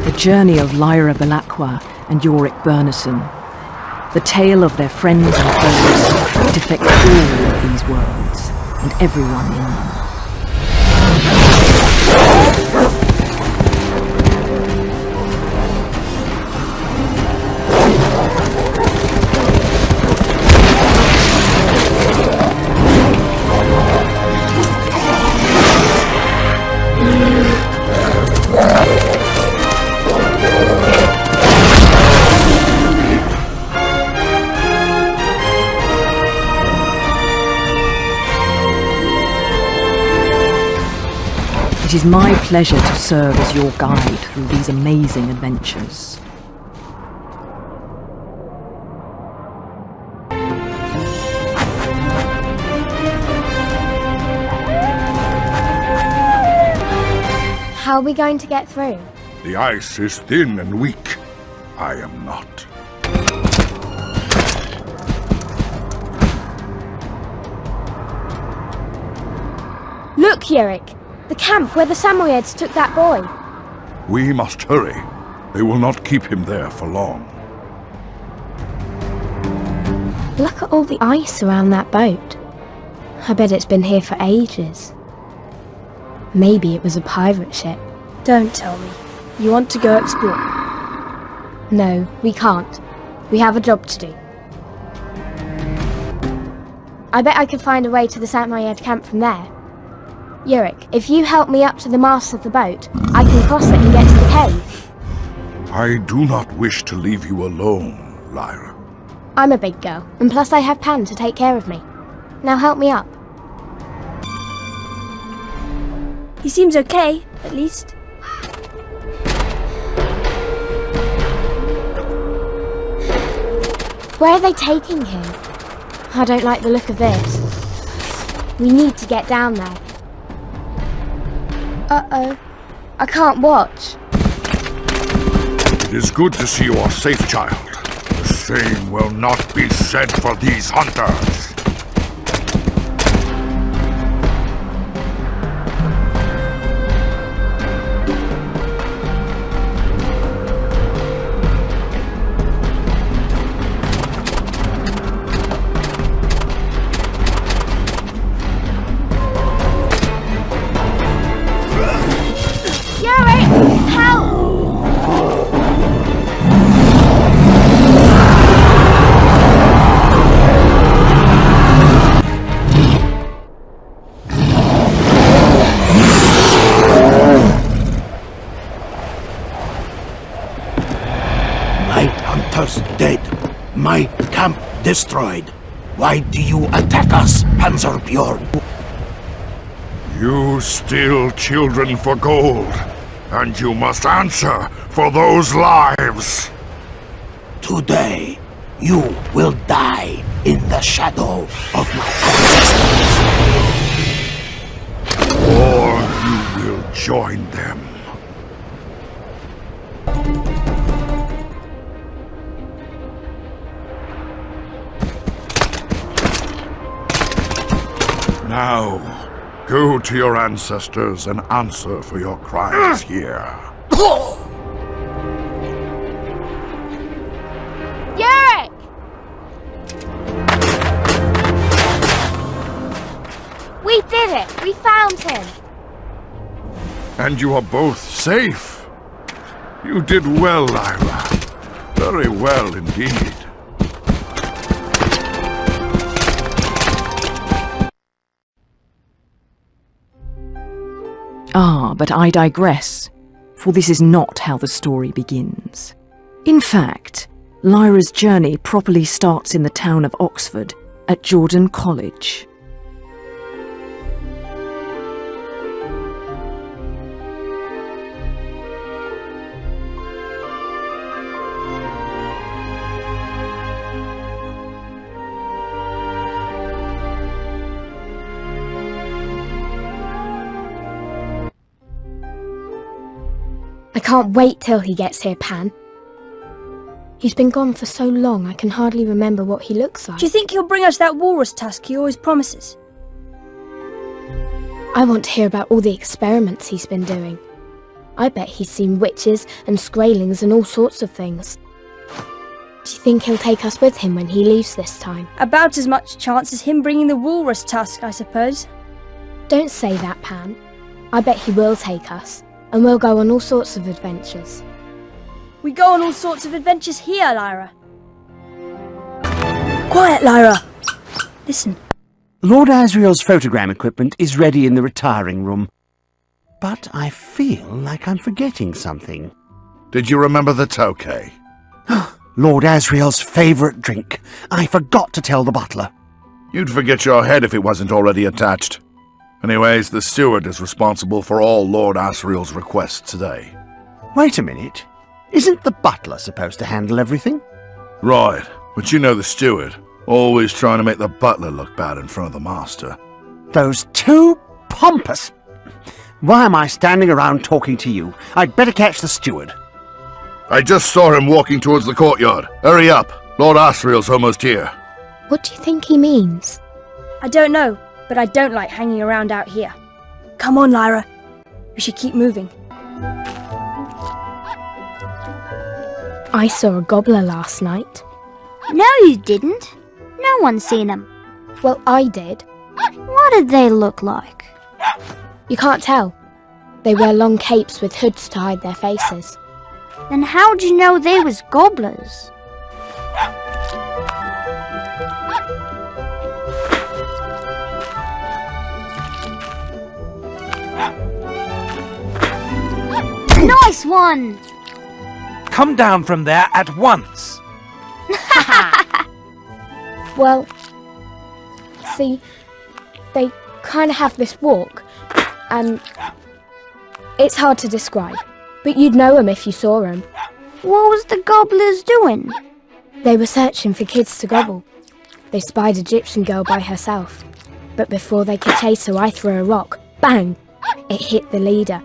The journey of Lyra Belacqua and Yorick Burnison, the tale of their friends and foes, it affects all of these worlds and everyone in them. It is my pleasure to serve as your guide through these amazing adventures. How are we going to get through? The ice is thin and weak. I am not. Look, Yorick! The camp where the Samoyeds took that boy. We must hurry. They will not keep him there for long. Look at all the ice around that boat. I bet it's been here for ages. Maybe it was a pirate ship. Don't tell me. You want to go explore? No, we can't. We have a job to do. I bet I could find a way to the Samoyed camp from there. Yorick, if you help me up to the mast of the boat, I can cross it and get to the cave. I do not wish to leave you alone, Lyra. I'm a big girl, and plus I have Pan to take care of me. Now help me up. He seems okay, at least. Where are they taking him? I don't like the look of this. We need to get down there. Uh-oh. I can't watch. It is good to see you are safe, child. The same will not be said for these hunters. Dead. My camp destroyed. Why do you attack us, Panzerbjorn? You steal children for gold, and you must answer for those lives. Today, you will die in the shadow of my ancestors. Or you will join them. Now, go to your ancestors and answer for your crimes here. Yorick! We did it! We found him! And you are both safe. You did well, Lyra. Very well indeed. Ah, but I digress, for this is not how the story begins. In fact, Lyra's journey properly starts in the town of Oxford, at Jordan College. I can't wait till he gets here, Pan. He's been gone for so long I can hardly remember what he looks like. Do you think he'll bring us that walrus tusk he always promises? I want to hear about all the experiments he's been doing. I bet he's seen witches and scralings and all sorts of things. Do you think he'll take us with him when he leaves this time? About as much chance as him bringing the walrus tusk, I suppose. Don't say that, Pan. I bet he will take us, and we'll go on all sorts of adventures. We go on all sorts of adventures here, Lyra. Quiet, Lyra. Listen. Lord Asriel's photogram equipment is ready in the retiring room. But I feel like I'm forgetting something. Did you remember the tokay? Lord Asriel's favourite drink. I forgot to tell the butler. You'd forget your head if it wasn't already attached. Anyways, the steward is responsible for all Lord Asriel's requests today. Wait a minute. Isn't the butler supposed to handle everything? Right, but you know the steward. Always trying to make the butler look bad in front of the master. Those two pompous... Why am I standing around talking to you? I'd better catch the steward. I just saw him walking towards the courtyard. Hurry up. Lord Asriel's almost here. What do you think he means? I don't know, but I don't like hanging around out here. Come on, Lyra. We should keep moving. I saw a gobbler last night. No, you didn't. No one's seen them. Well, I did. What did they look like? You can't tell. They wear long capes with hoods to hide their faces. Then how'd you know they was gobblers? Nice one! Come down from there at once! Well, see, they kind of have this walk, and it's hard to describe, but you'd know them if you saw them. What was the gobblers doing? They were searching for kids to gobble. They spied Egyptian girl by herself, but before they could chase her, I threw a rock. Bang! It hit the leader.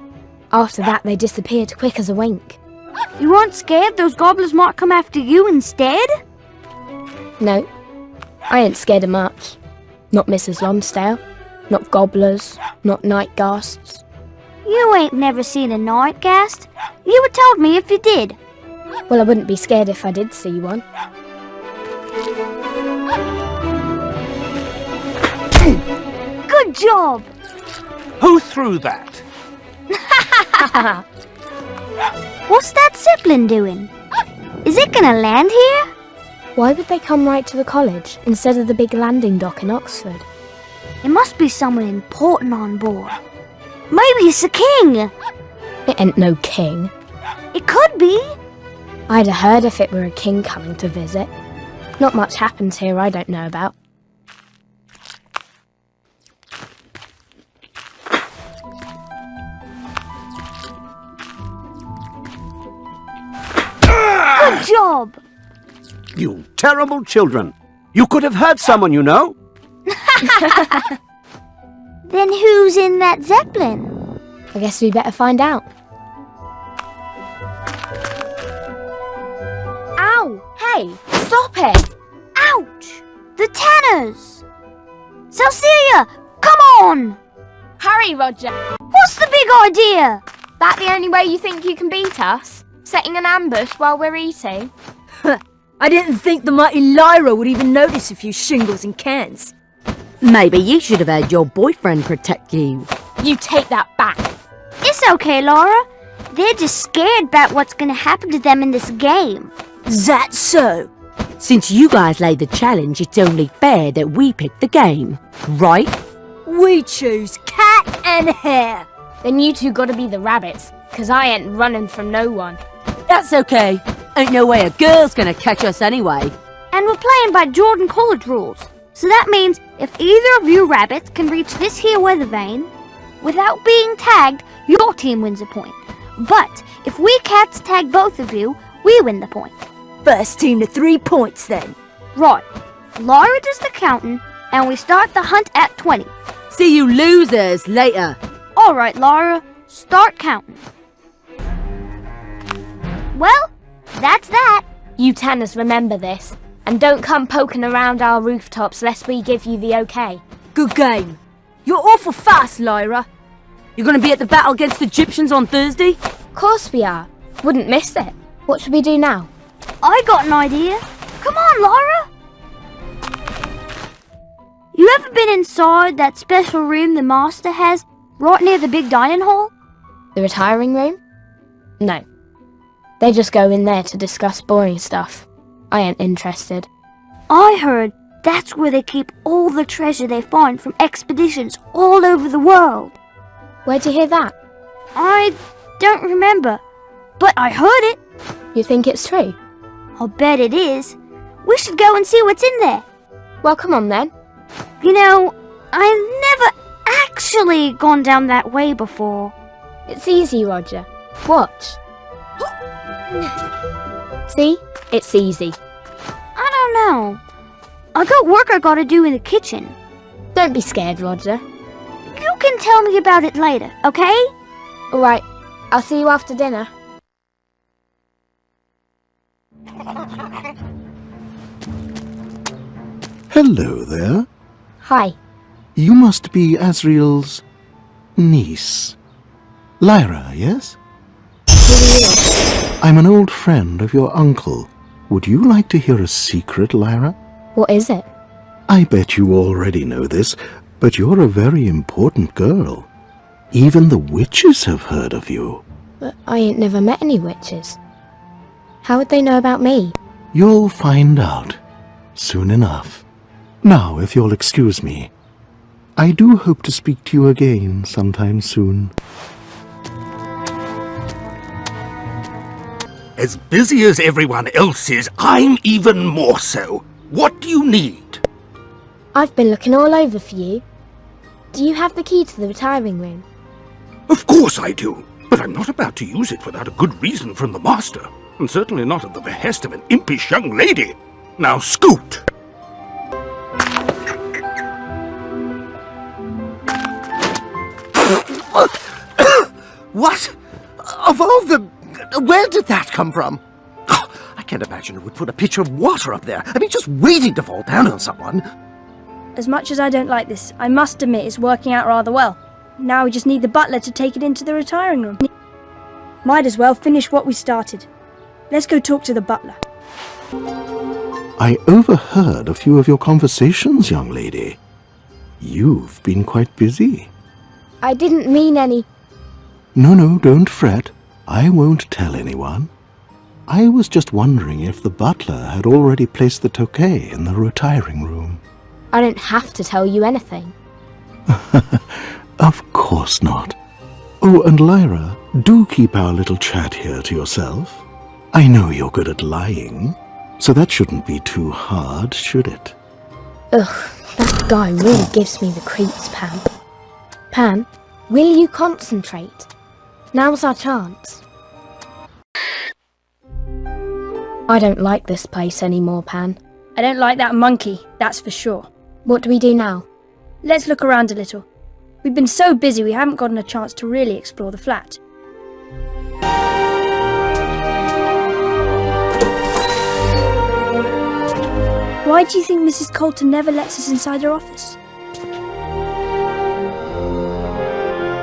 After that, they disappeared quick as a wink. You weren't scared those gobblers might come after you instead? No, I ain't scared of much. Not Mrs. Lonsdale, not gobblers, not night ghasts. You ain't never seen a night ghast. You would told me if you did. Well, I wouldn't be scared if I did see one. Good job! Who threw that? What's that Zeppelin doing? Is it gonna land here? Why would they come right to the college instead of the big landing dock in Oxford? It must be someone important on board. Maybe it's a king. It ain't no king. It could be. I'd have heard if it were a king coming to visit. Not much happens here I don't know about. Good job. You terrible children. You could have hurt someone, you know. Then who's in that Zeppelin? I guess we better find out. Ow! Hey, stop it! Ouch! The Tanners! Cecilia, come on! Hurry, Roger! What's the big idea? That the only way you think you can beat us? Setting an ambush while we're eating? I didn't think the mighty Lyra would even notice a few shingles and cans. Maybe you should have had your boyfriend protect you. You take that back. It's okay, Laura. They're just scared about what's gonna happen to them in this game. That's so. Since you guys laid the challenge, it's only fair that we pick the game, right? We choose cat and hare. Then you two gotta be the rabbits, 'cause I ain't running from no one. That's okay. Ain't no way a girl's gonna catch us anyway. And we're playing by Jordan College rules. So that means if either of you rabbits can reach this here weather vane without being tagged, your team wins a point. But if we cats tag both of you, we win the point. First team to 3 points then. Right. Lyra does the counting, and we start the hunt at 20. See you losers later. Alright, Lyra, start counting. Well, that's that. You Tanners remember this, and don't come poking around our rooftops lest we give you the okay. Good game. You're awful fast, Lyra. You're going to be at the battle against the Egyptians on Thursday? Of course we are. Wouldn't miss it. What should we do now? I got an idea. Come on, Lyra. You ever been inside that special room the master has right near the big dining hall? The retiring room? No. They just go in there to discuss boring stuff. I ain't interested. I heard that's where they keep all the treasure they find from expeditions all over the world. Where'd you hear that? I don't remember, but I heard it. You think it's true? I'll bet it is. We should go and see what's in there. Well, come on then. You know, I've never actually gone down that way before. It's easy, Roger. Watch. See? It's easy. I don't know. I got work I gotta do in the kitchen. Don't be scared, Roger. You can tell me about it later, okay? Alright, I'll see you after dinner. Hello there. Hi. You must be Asriel's niece. Lyra, yes? Who are you? I'm an old friend of your uncle. Would you like to hear a secret, Lyra? What is it? I bet you already know this, but you're a very important girl. Even the witches have heard of you. But I ain't never met any witches. How would they know about me? You'll find out soon enough. Now, if you'll excuse me, I do hope to speak to you again sometime soon. As busy as everyone else is, I'm even more so. What do you need? I've been looking all over for you. Do you have the key to the retiring room? Of course I do, but I'm not about to use it without a good reason from the master, and certainly not at the behest of an impish young lady. Now scoot! What? Of all the... Where did that come from? Oh, I can't imagine who would put a pitcher of water up there. I mean, just waiting to fall down on someone. As much as I don't like this, I must admit it's working out rather well. Now we just need the butler to take it into the retiring room. Might as well finish what we started. Let's go talk to the butler. I overheard a few of your conversations, young lady. You've been quite busy. I didn't mean any... No, don't fret. I won't tell anyone. I was just wondering if the butler had already placed the toquet in the retiring room. I don't have to tell you anything. Of course not. Oh, and Lyra, do keep our little chat here to yourself. I know you're good at lying, so that shouldn't be too hard, should it? Ugh, that guy really gives me the creeps, Pam. Pam, will you concentrate? Now's our chance. I don't like this place anymore, Pan. I don't like that monkey, that's for sure. What do we do now? Let's look around a little. We've been so busy we haven't gotten a chance to really explore the flat. Why do you think Mrs. Coulter never lets us inside her office?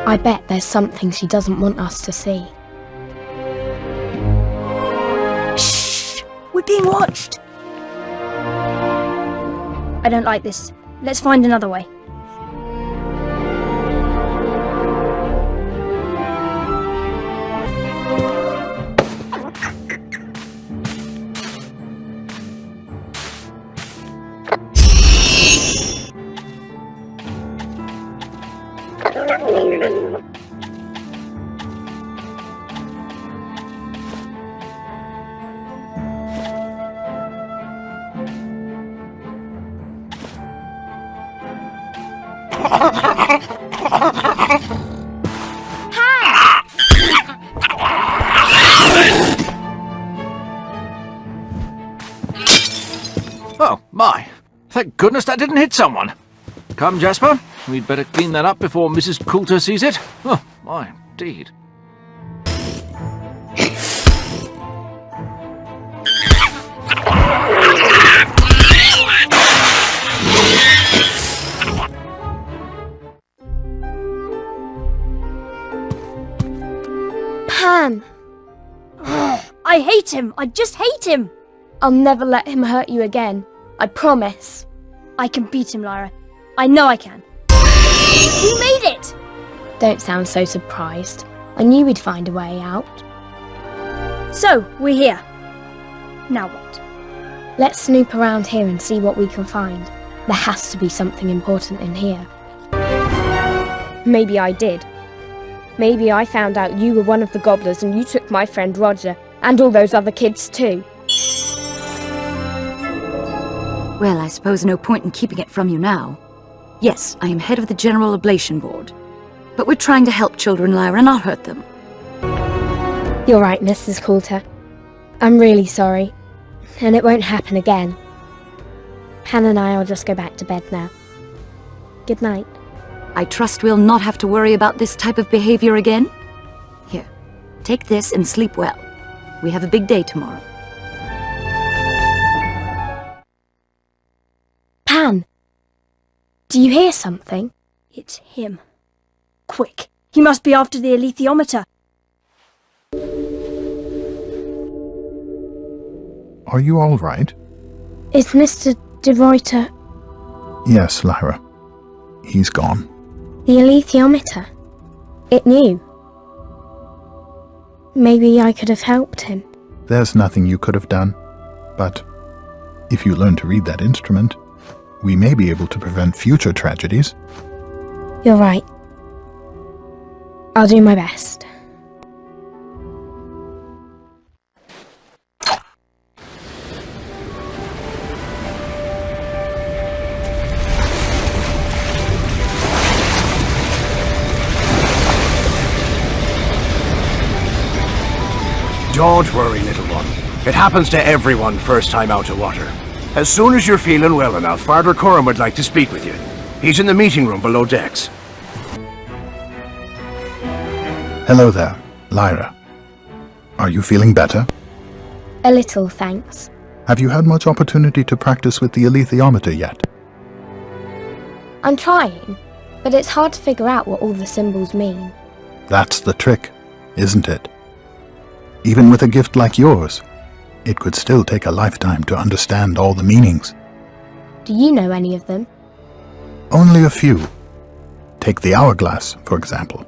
I bet there's something she doesn't want us to see. Shh! We're being watched! I don't like this. Let's find another way. Oh, my. Thank goodness that didn't hit someone. Come, Jasper. We'd better clean that up before Mrs. Coulter sees it. Oh, my, indeed. I hate him! I just hate him! I'll never let him hurt you again. I promise. I can beat him, Lyra. I know I can. We made it! Don't sound so surprised. I knew we'd find a way out. So, we're here. Now what? Let's snoop around here and see what we can find. There has to be something important in here. Maybe I did. Maybe I found out you were one of the gobblers and you took my friend Roger, and all those other kids too. Well, I suppose no point in keeping it from you now. Yes, I am head of the General Oblation Board. But we're trying to help children, Lyra, not hurt them. You're right, Mrs. Coulter. I'm really sorry. And it won't happen again. Hannah and I'll just go back to bed now. Good night. I trust we'll not have to worry about this type of behavior again. Here, take this and sleep well. We have a big day tomorrow. Pan! Do you hear something? It's him. Quick! He must be after the alethiometer. Are you all right? Is Mr. de Ruyter... Yes, Lyra. He's gone. The alethiometer? It knew. Maybe I could have helped him. There's nothing you could have done. But if you learn to read that instrument, we may be able to prevent future tragedies. You're right. I'll do my best. Don't worry, little one. It happens to everyone first time out of water. As soon as you're feeling well enough, Father Coram would like to speak with you. He's in the meeting room below decks. Hello there, Lyra. Are you feeling better? A little, thanks. Have you had much opportunity to practice with the alethiometer yet? I'm trying, but it's hard to figure out what all the symbols mean. That's the trick, isn't it? Even with a gift like yours, it could still take a lifetime to understand all the meanings. Do you know any of them? Only a few. Take the hourglass, for example.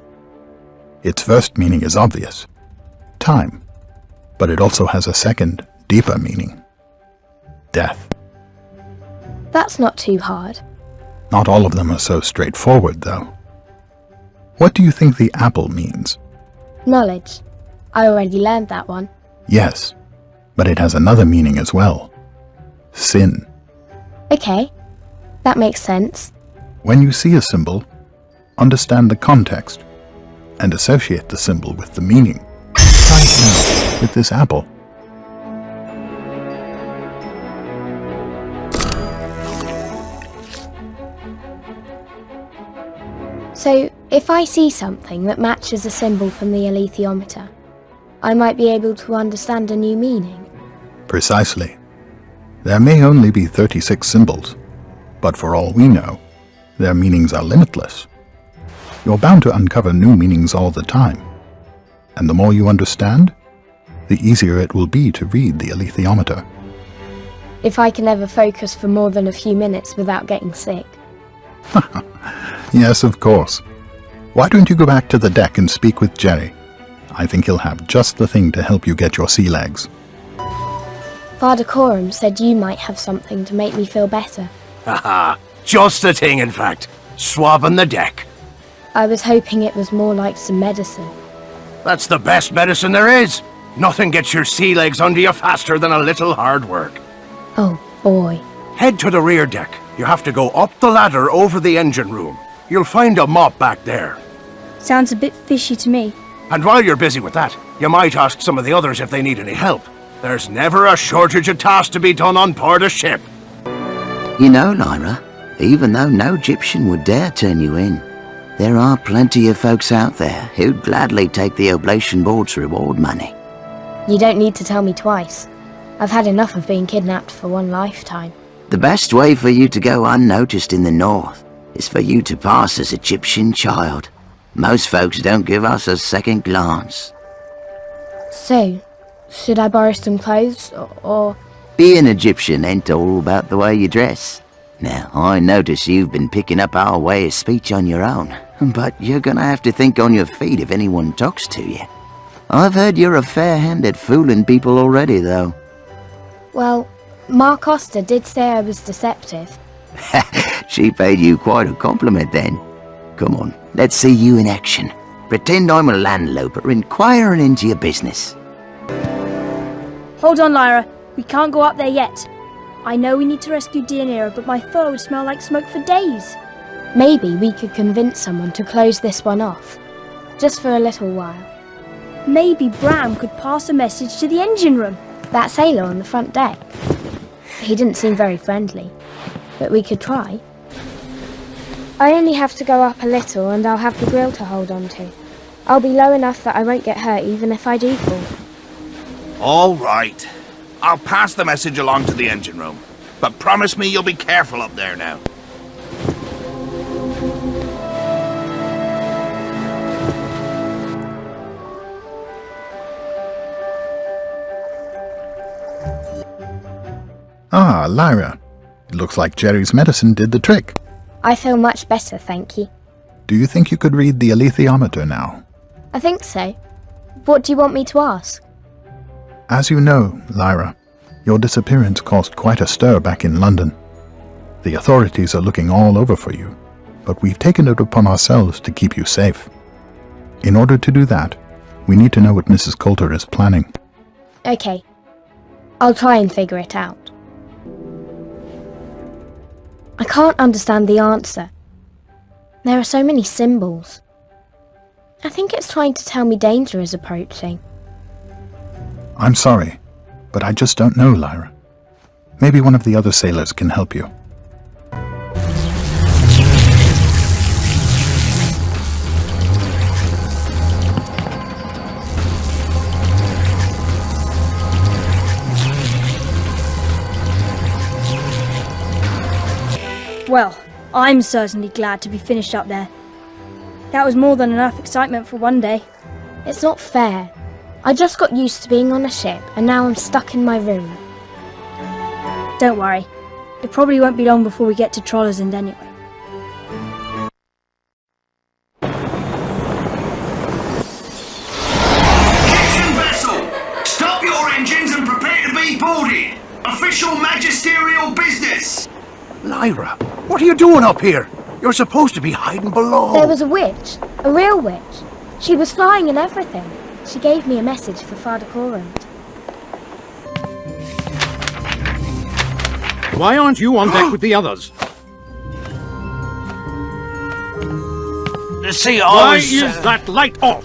Its first meaning is obvious. Time. But it also has a second, deeper meaning. Death. That's not too hard. Not all of them are so straightforward, though. What do you think the apple means? Knowledge. I already learned that one. Yes, but it has another meaning as well. Sin. Okay, that makes sense. When you see a symbol, understand the context and associate the symbol with the meaning. Try it now with this apple. So, if I see something that matches a symbol from the alethiometer, I might be able to understand a new meaning. Precisely. There may only be 36 symbols, but for all we know, their meanings are limitless. You're bound to uncover new meanings all the time, and the more you understand, the easier it will be to read the alethiometer. If I can ever focus for more than a few minutes without getting sick. Yes, of course. Why don't you go back to the deck and speak with Jerry? I think he'll have just the thing to help you get your sea legs. Father Coram said you might have something to make me feel better. Haha, just the thing, in fact. Swabbing the deck. I was hoping it was more like some medicine. That's the best medicine there is. Nothing gets your sea legs under you faster than a little hard work. Oh, boy. Head to the rear deck. You have to go up the ladder over the engine room. You'll find a mop back there. Sounds a bit fishy to me. And while you're busy with that, you might ask some of the others if they need any help. There's never a shortage of tasks to be done on board a ship. You know, Lyra, even though no Egyptian would dare turn you in, there are plenty of folks out there who'd gladly take the Oblation Board's reward money. You don't need to tell me twice. I've had enough of being kidnapped for one lifetime. The best way for you to go unnoticed in the North is for you to pass as Egyptian child. Most folks don't give us a second glance. So, Should I borrow some clothes, or... Being Egyptian ain't all about the way you dress. Now, I notice you've been picking up our way of speech on your own, but you're gonna have to think on your feet if anyone talks to you. I've heard you're a fair hand at fooling people already, though. Well, Ma Costa did say I was deceptive. She paid you quite a compliment then. Come on, let's see you in action. Pretend I'm a landloper inquiring into your business. Hold on, Lyra. We can't go up there yet. I know we need to rescue Deianira, but my fur would smell like smoke for days. Maybe we could convince someone to close this one off. Just for a little while. Maybe Bram could pass a message to the engine room. That sailor on the front deck. He didn't seem very friendly, but we could try. I only have to go up a little and I'll have the grill to hold on to. I'll be low enough that I won't get hurt even if I do fall. All right. I'll pass the message along to the engine room. But promise me you'll be careful up there now. Ah, Lyra. It looks like Jerry's medicine did the trick. I feel much better, thank you. Do you think you could read the alethiometer now? I think so. What do you want me to ask? As you know, Lyra, your disappearance caused quite a stir back in London. The authorities are looking all over for you, but we've taken it upon ourselves to keep you safe. In order to do that, we need to know what Mrs. Coulter is planning. Okay. I'll try and figure it out. I can't understand the answer. There are so many symbols. I think it's trying to tell me danger is approaching. I'm sorry, but I just don't know, Lyra. Maybe one of the other sailors can help you. Well, I'm certainly glad to be finished up there. That was more than enough excitement for one day. It's not fair. I just got used to being on a ship and now I'm stuck in my room. Don't worry. It probably won't be long before we get to Trollersund anyway. Captain Vessel! Stop your engines and prepare to be boarded! Official magisterial business! Lyra, what are you doing up here? You're supposed to be hiding below. There was a witch. A real witch. She was flying and everything. She gave me a message for Father Coram. Why aren't you on deck with the others? See, Why is that light off?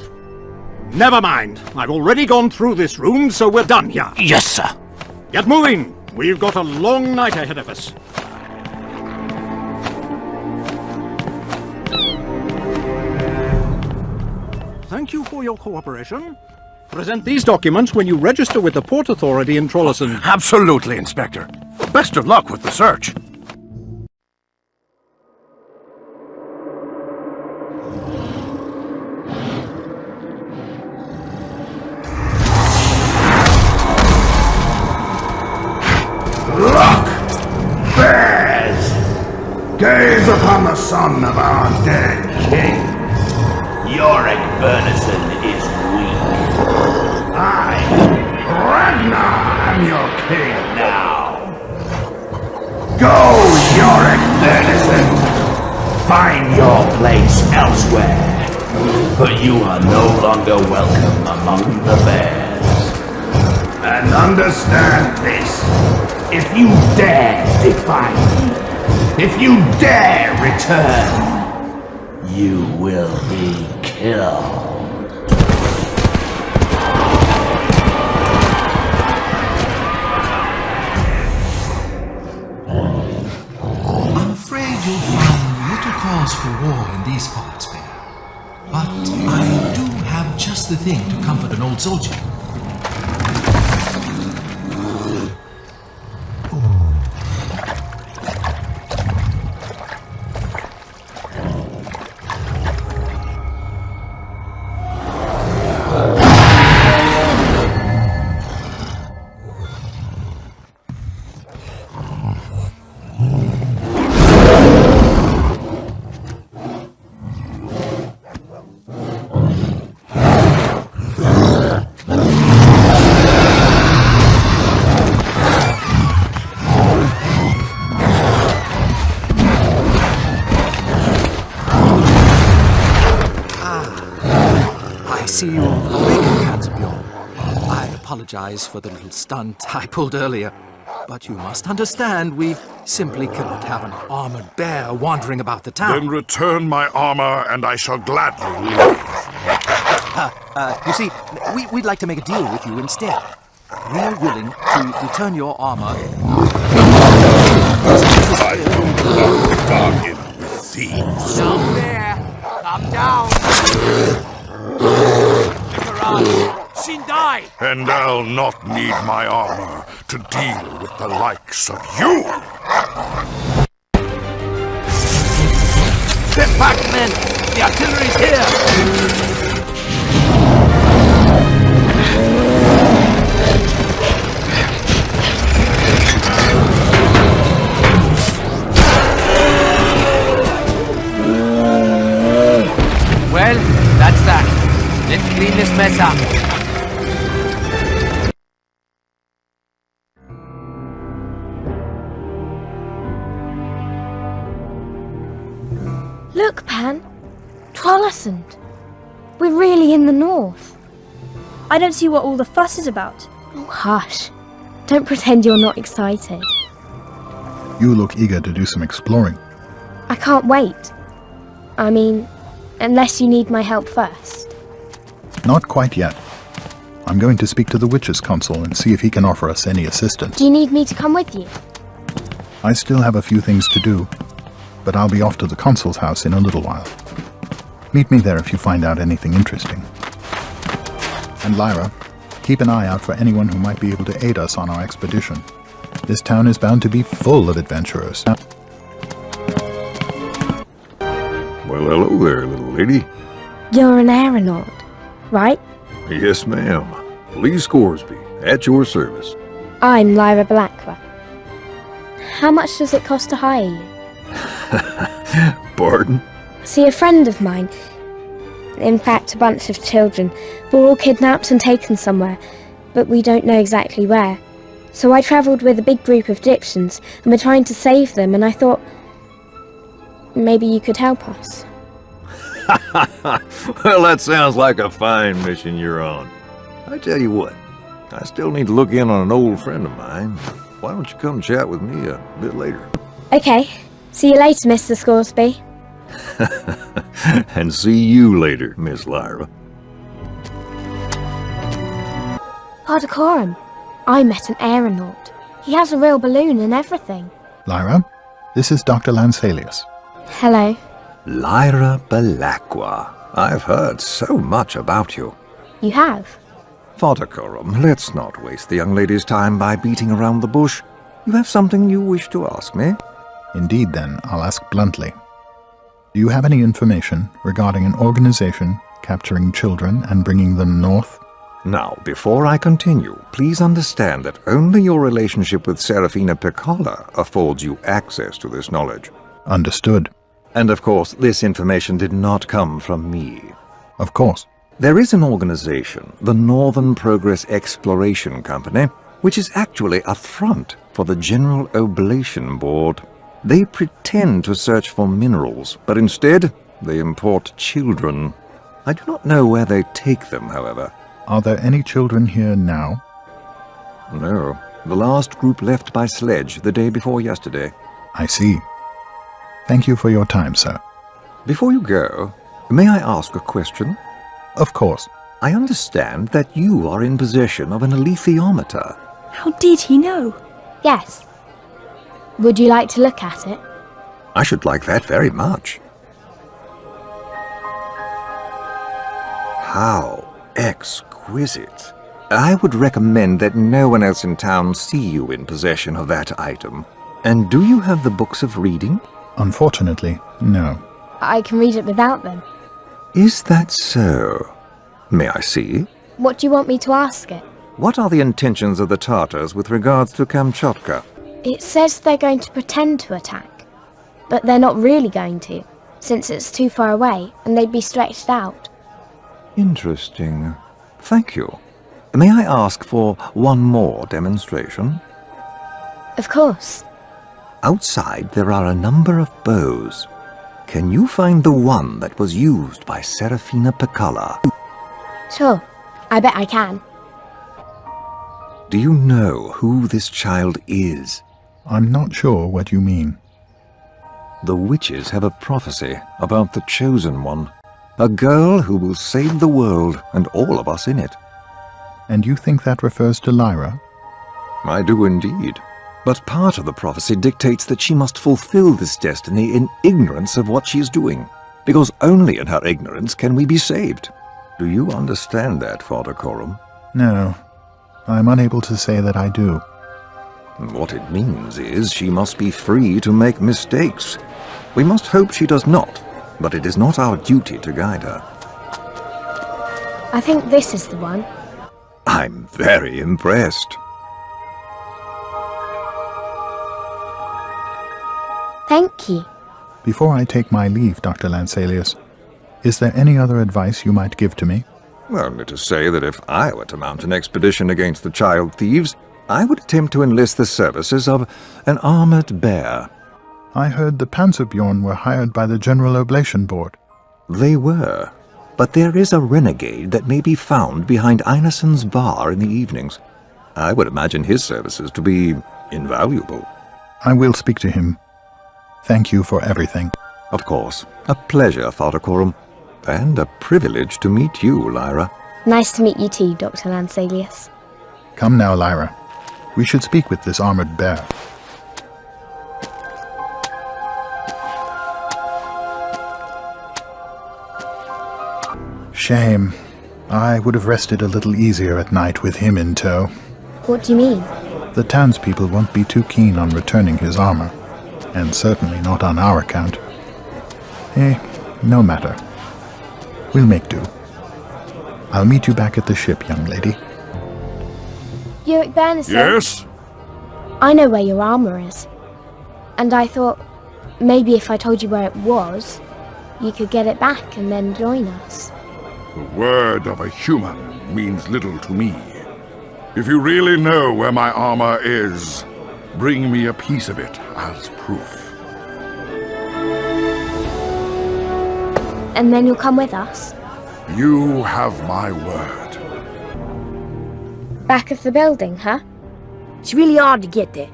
Never mind. I've already gone through this room, so we're done here. Yes, sir. Get moving. We've got a long night ahead of us. Thank you for your cooperation. Present these documents when you register with the Port Authority in Trollersund. Absolutely, Inspector. Best of luck with the search. Look, bears! Gaze upon the son of our dead king. Yorick Bernison is weak. I, Ragnar, am your king now. Go, Yorick Bernison. Find your place elsewhere, for you are no longer welcome among the bears. And understand this. If you dare defy me, if you dare return, you will be killed. I'm afraid you'll find little cause for war in these parts, Bear. But I do have just the thing to comfort an old soldier. apologize for the little stunt I pulled earlier. But you must understand, we simply cannot have an armored bear wandering about the town. Then return my armor, and I shall gladly leave. You see, we'd like to make a deal with you instead. We're willing to return your armor. I will not bargain with thieves. Down there! Come down! Shindai! And I'll not need my armor to deal with the likes of you! Step back, men! The artillery's here! Well, that's that. Let's clean this mess up. Look, Pan. Trollesund. We're really in the north. I don't see what all the fuss is about. Oh, hush. Don't pretend you're not excited. You look eager to do some exploring. I can't wait. I mean, unless you need my help first. Not quite yet. I'm going to speak to the Witches' Council and see if he can offer us any assistance. Do you need me to come with you? I still have a few things to do, but I'll be off to the Consul's house in a little while. Meet me there if you find out anything interesting. And Lyra, keep an eye out for anyone who might be able to aid us on our expedition. This town is bound to be full of adventurers. Well, hello there, little lady. You're an aeronaut, right? Yes, ma'am. Lee Scoresby, at your service. I'm Lyra Blackwell. How much does it cost to hire you? Pardon? See, a friend of mine, in fact a bunch of children, were all kidnapped and taken somewhere, but we don't know exactly where. So I travelled with a big group of Egyptians, and we're trying to save them, and I thought maybe you could help us. Well, that sounds like a fine mission you're on. I tell you what, I still need to look in on an old friend of mine. Why don't you come chat with me a bit later? Okay. See you later, Mr. Scoresby. And see you later, Miss Lyra. Hardacorum, I met an aeronaut. He has a real balloon and everything. Lyra, this is Dr. Lansalius. Hello. Lyra Belacqua. I've heard so much about you. You have? Hardacorum, let's not waste the young lady's time by beating around the bush. You have something you wish to ask me? Indeed, then, I'll ask bluntly. Do you have any information regarding an organization capturing children and bringing them north? Now, before I continue, please understand that only your relationship with Serafina Piccola affords you access to this knowledge. Understood. And of course, this information did not come from me. Of course. There is an organization, the Northern Progress Exploration Company, which is actually a front for the General Oblation Board. They pretend to search for minerals, but instead they import children. I do not know where they take them, however. Are there any children here now? No. The last group left by sledge the day before yesterday. I see. Thank you for your time, sir. Before you go, may I ask a question? Of course. I understand that you are in possession of an alethiometer. How did he know? Yes. Would you like to look at it? I should like that very much. How exquisite. I would recommend that no one else in town see you in possession of that item. And do you have the books of reading? Unfortunately, no. I can read it without them. Is that so? May I see? What do you want me to ask it? What are the intentions of the Tartars with regards to Kamchatka? It says they're going to pretend to attack, but they're not really going to, since it's too far away and they'd be stretched out. Interesting. Thank you. May I ask for one more demonstration? Of course. Outside there are a number of bows. Can you find the one that was used by Serafina Piccola? Sure, I bet I can. Do you know who this child is? I'm not sure what you mean. The witches have a prophecy about the chosen one. A girl who will save the world and all of us in it. And you think that refers to Lyra? I do indeed. But part of the prophecy dictates that she must fulfill this destiny in ignorance of what she is doing, because only in her ignorance can we be saved. Do you understand that, Father Coram? No, I'm unable to say that I do. What it means is she must be free to make mistakes. We must hope she does not, but it is not our duty to guide her. I think this is the one. I'm very impressed. Thank you. Before I take my leave, Dr. Lanselius, is there any other advice you might give to me? Only to say that if I were to mount an expedition against the child thieves, I would attempt to enlist the services of an armored bear. I heard the Panzerbjorn were hired by the General Oblation Board. They were, but there is a renegade that may be found behind Einarsson's bar in the evenings. I would imagine his services to be invaluable. I will speak to him. Thank you for everything. Of course. A pleasure, Father Coram. And a privilege to meet you, Lyra. Nice to meet you too, Dr. Lanselius. Come now, Lyra. We should speak with this armored bear. Shame. I would have rested a little easier at night with him in tow. What do you mean? The townspeople won't be too keen on returning his armor, and certainly not on our account. No matter. We'll make do. I'll meet you back at the ship, young lady. Yurik Bernison? Yes? I know where your armor is. And I thought, maybe if I told you where it was, you could get it back and then join us. The word of a human means little to me. If you really know where my armor is, bring me a piece of it as proof. And then you'll come with us? You have my word. Back of the building, huh? It's really hard to get there.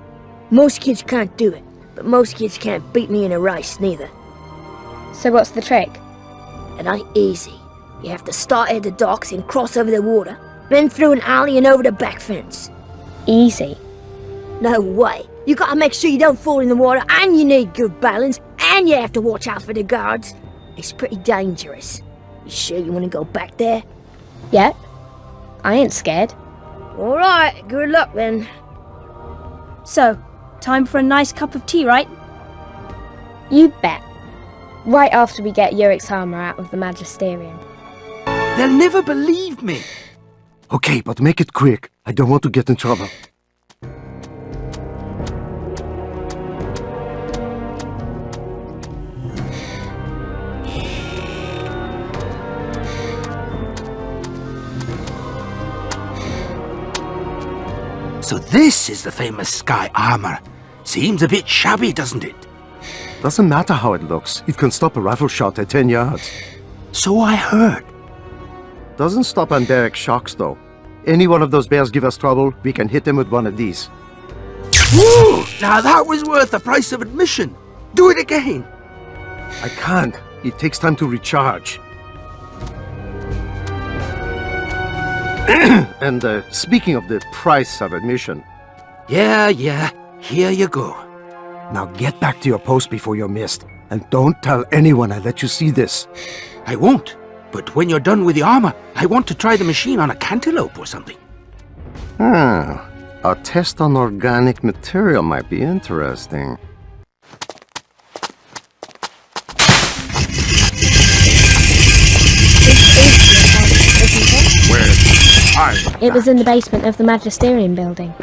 Most kids can't do it, but most kids can't beat me in a race, neither. So what's the trick? It ain't easy. You have to start at the docks and cross over the water, then through an alley and over the back fence. Easy? No way. You gotta make sure you don't fall in the water, and you need good balance, and you have to watch out for the guards. It's pretty dangerous. You sure you want to go back there? Yep. I ain't scared. Alright, good luck then. So, time for a nice cup of tea, right? You bet. Right after we get Yurik's armor out of the Magisterium. They'll never believe me. Okay, but make it quick. I don't want to get in trouble. So this is the famous sky armor. Seems a bit shabby, doesn't it? Doesn't matter how it looks. It can stop a rifle shot at 10 yards. So I heard. Doesn't stop on direct shocks, though. Any one of those bears give us trouble, we can hit them with one of these. Whoa! Now that was worth the price of admission. Do it again. I can't. It takes time to recharge. And speaking of the price of admission... Yeah, here you go. Now get back to your post before you're missed. And don't tell anyone I let you see this. I won't. But when you're done with the armor, I want to try the machine on a cantaloupe or something. A test on organic material might be interesting. It was in the basement of the Magisterium building.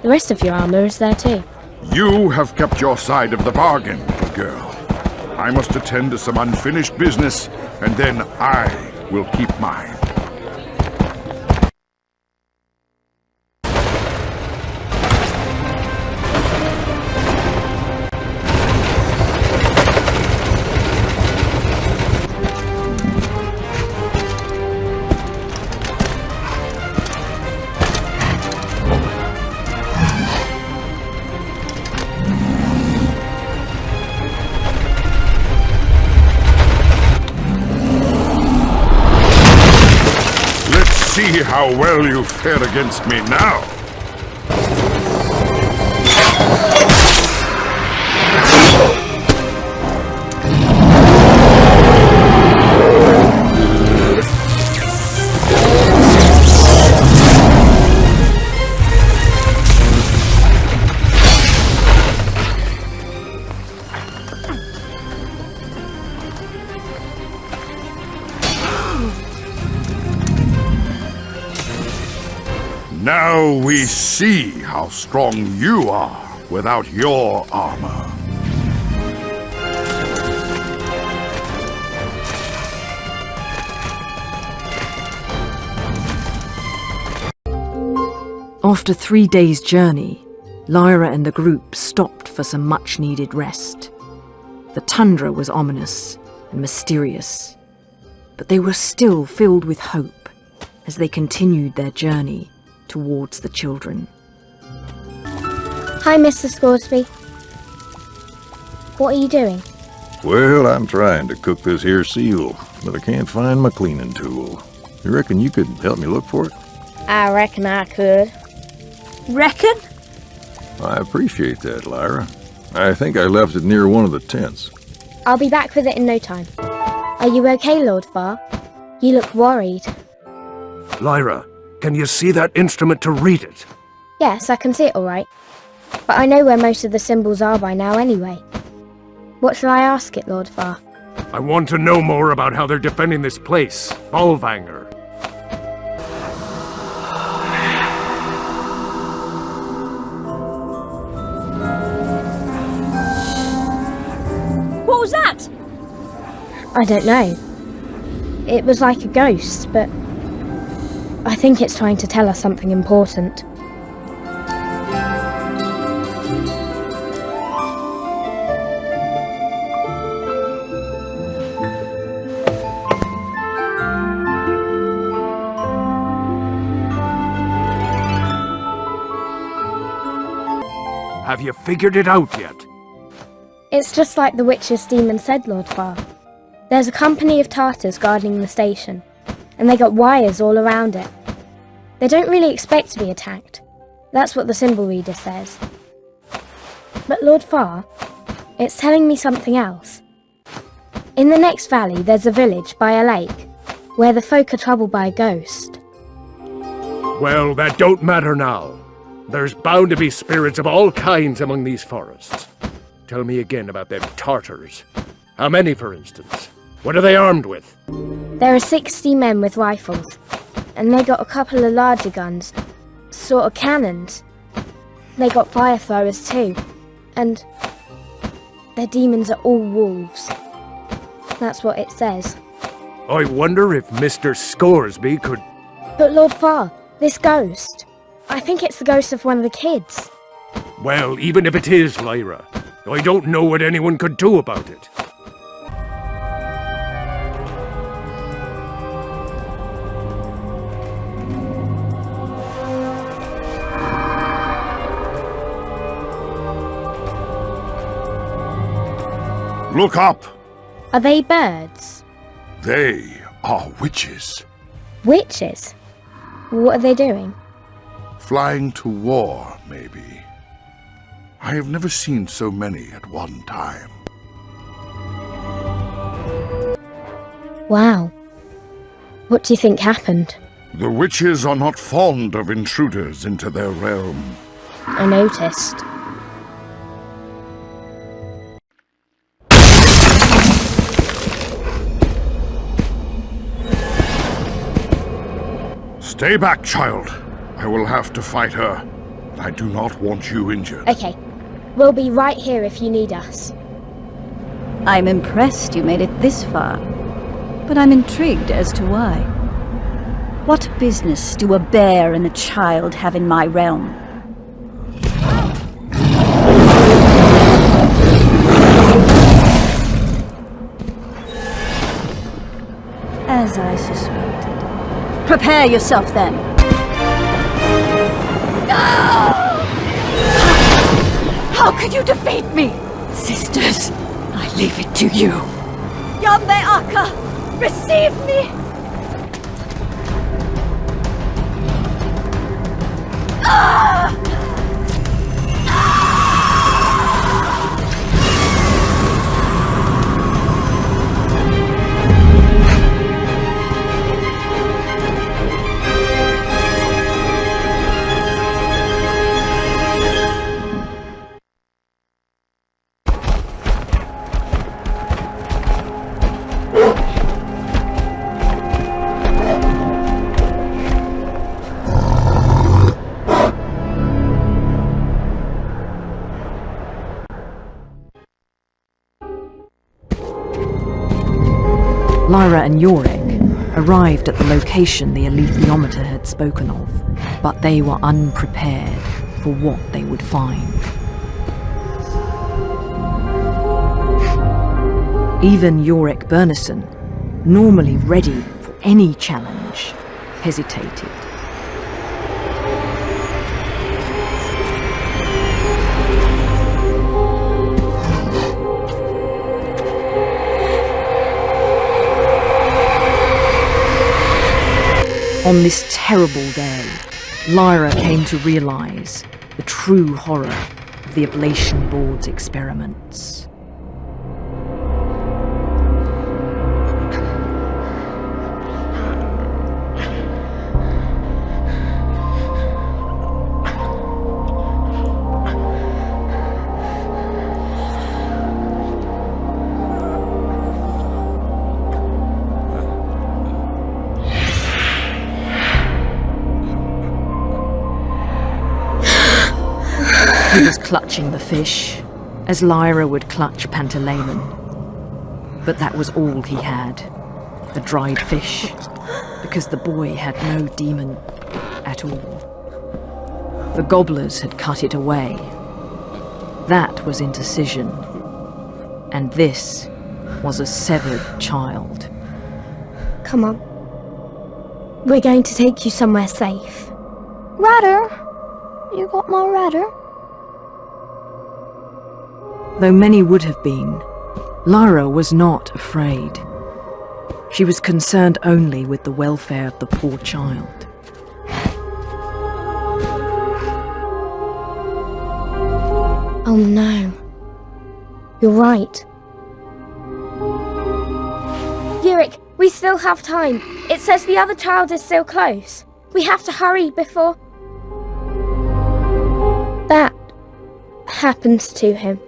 The rest of your armor is there too. You have kept your side of the bargain, little girl. I must attend to some unfinished business, and then I will keep mine. how well you fare against me now. Now we see how strong you are without your armor. After 3 days' journey, Lyra and the group stopped for some much-needed rest. The tundra was ominous and mysterious, but they were still filled with hope as they continued their journey towards the children. Hi, Mr. Scoresby. What are you doing? Well, I'm trying to cook this here seal, but I can't find my cleaning tool. You reckon you could help me look for it? I reckon I could. Reckon? I appreciate that, Lyra. I think I left it near one of the tents. I'll be back with it in no time. Are you okay, Lord Farr? You look worried. Lyra, can you see that instrument to read it? Yes, I can see it all right. But I know where most of the symbols are by now anyway. What shall I ask it, Lord Farr? I want to know more about how they're defending this place, Bolvanger. What was that? I don't know. It was like a ghost, but I think it's trying to tell us something important. Have you figured it out yet? It's just like the witch's demon said, Lord Farr. There's a company of Tartars guarding the station, and they got wires all around it. They don't really expect to be attacked. That's what the symbol reader says. But Lord Farr, it's telling me something else. In the next valley, there's a village by a lake, where the folk are troubled by a ghost. Well, that don't matter now. There's bound to be spirits of all kinds among these forests. Tell me again about them Tartars. How many, for instance? What are they armed with? There are 60 men with rifles, and they got a couple of larger guns, sort of cannons. They got fire throwers too, and their demons are all wolves. That's what it says. I wonder if Mr. Scoresby could... But Lord Farr, this ghost, I think it's the ghost of one of the kids. Well, even if it is, Lyra, I don't know what anyone could do about it. Look up! Are they birds? They are witches. Witches? What are they doing? Flying to war, maybe. I have never seen so many at one time. Wow. What do you think happened? The witches are not fond of intruders into their realm. I noticed. Stay back, child. I will have to fight her. I do not want you injured. Okay. We'll be right here if you need us. I'm impressed you made it this far, but I'm intrigued as to why. What business do a bear and a child have in my realm? As I suspected. Prepare yourself then. How could you defeat me? Sisters, I leave it to you. Yambe Aka, receive me! Lyra and Yorick arrived at the location the alethiometer had spoken of, but they were unprepared for what they would find. Even Yorick Bernison, normally ready for any challenge, hesitated. On this terrible day, Lyra came to realize the true horror of the Ablation Board's experiments. He was clutching the fish, as Lyra would clutch Pantalaimon. But that was all he had, the dried fish, because the boy had no demon at all. The gobblers had cut it away. That was indecision, and this was a severed child. Come on. We're going to take you somewhere safe. Rudder? You got my rudder? Though many would have been, Lyra was not afraid. She was concerned only with the welfare of the poor child. Oh no. You're right. Yorick, we still have time. It says the other child is still close. We have to hurry before... That happens to him.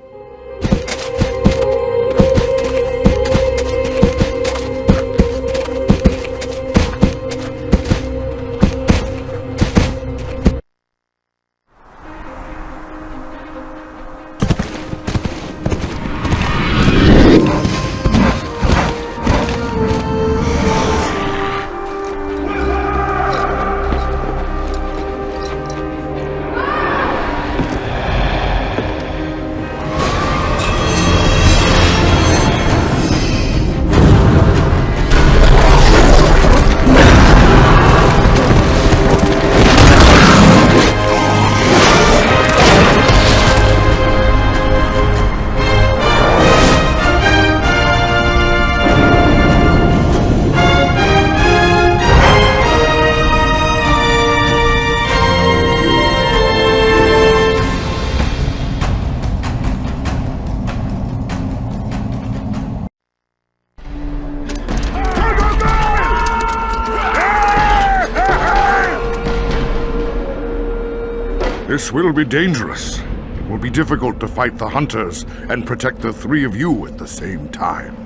This will be dangerous. It will be difficult to fight the hunters and protect the three of you at the same time.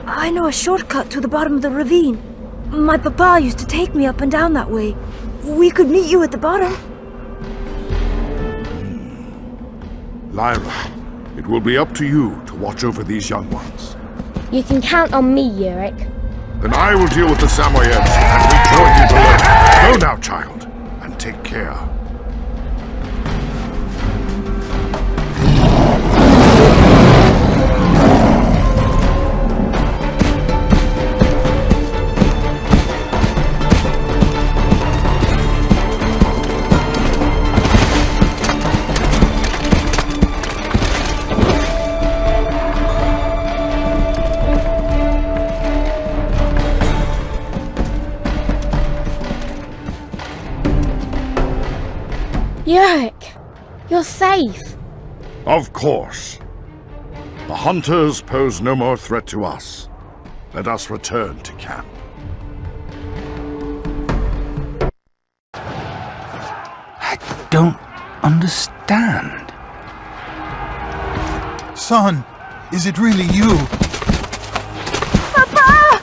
I know a shortcut to the bottom of the ravine. My papa used to take me up and down that way. We could meet you at the bottom. Lyra, it will be up to you to watch over these young ones. You can count on me, Yorick. Then I will deal with the Samoyeds and rejoin you below. Go now, child, and take care. Yurik, you're safe. Of course. The hunters pose no more threat to us. Let us return to camp. I don't understand. Son, is it really you? Papa!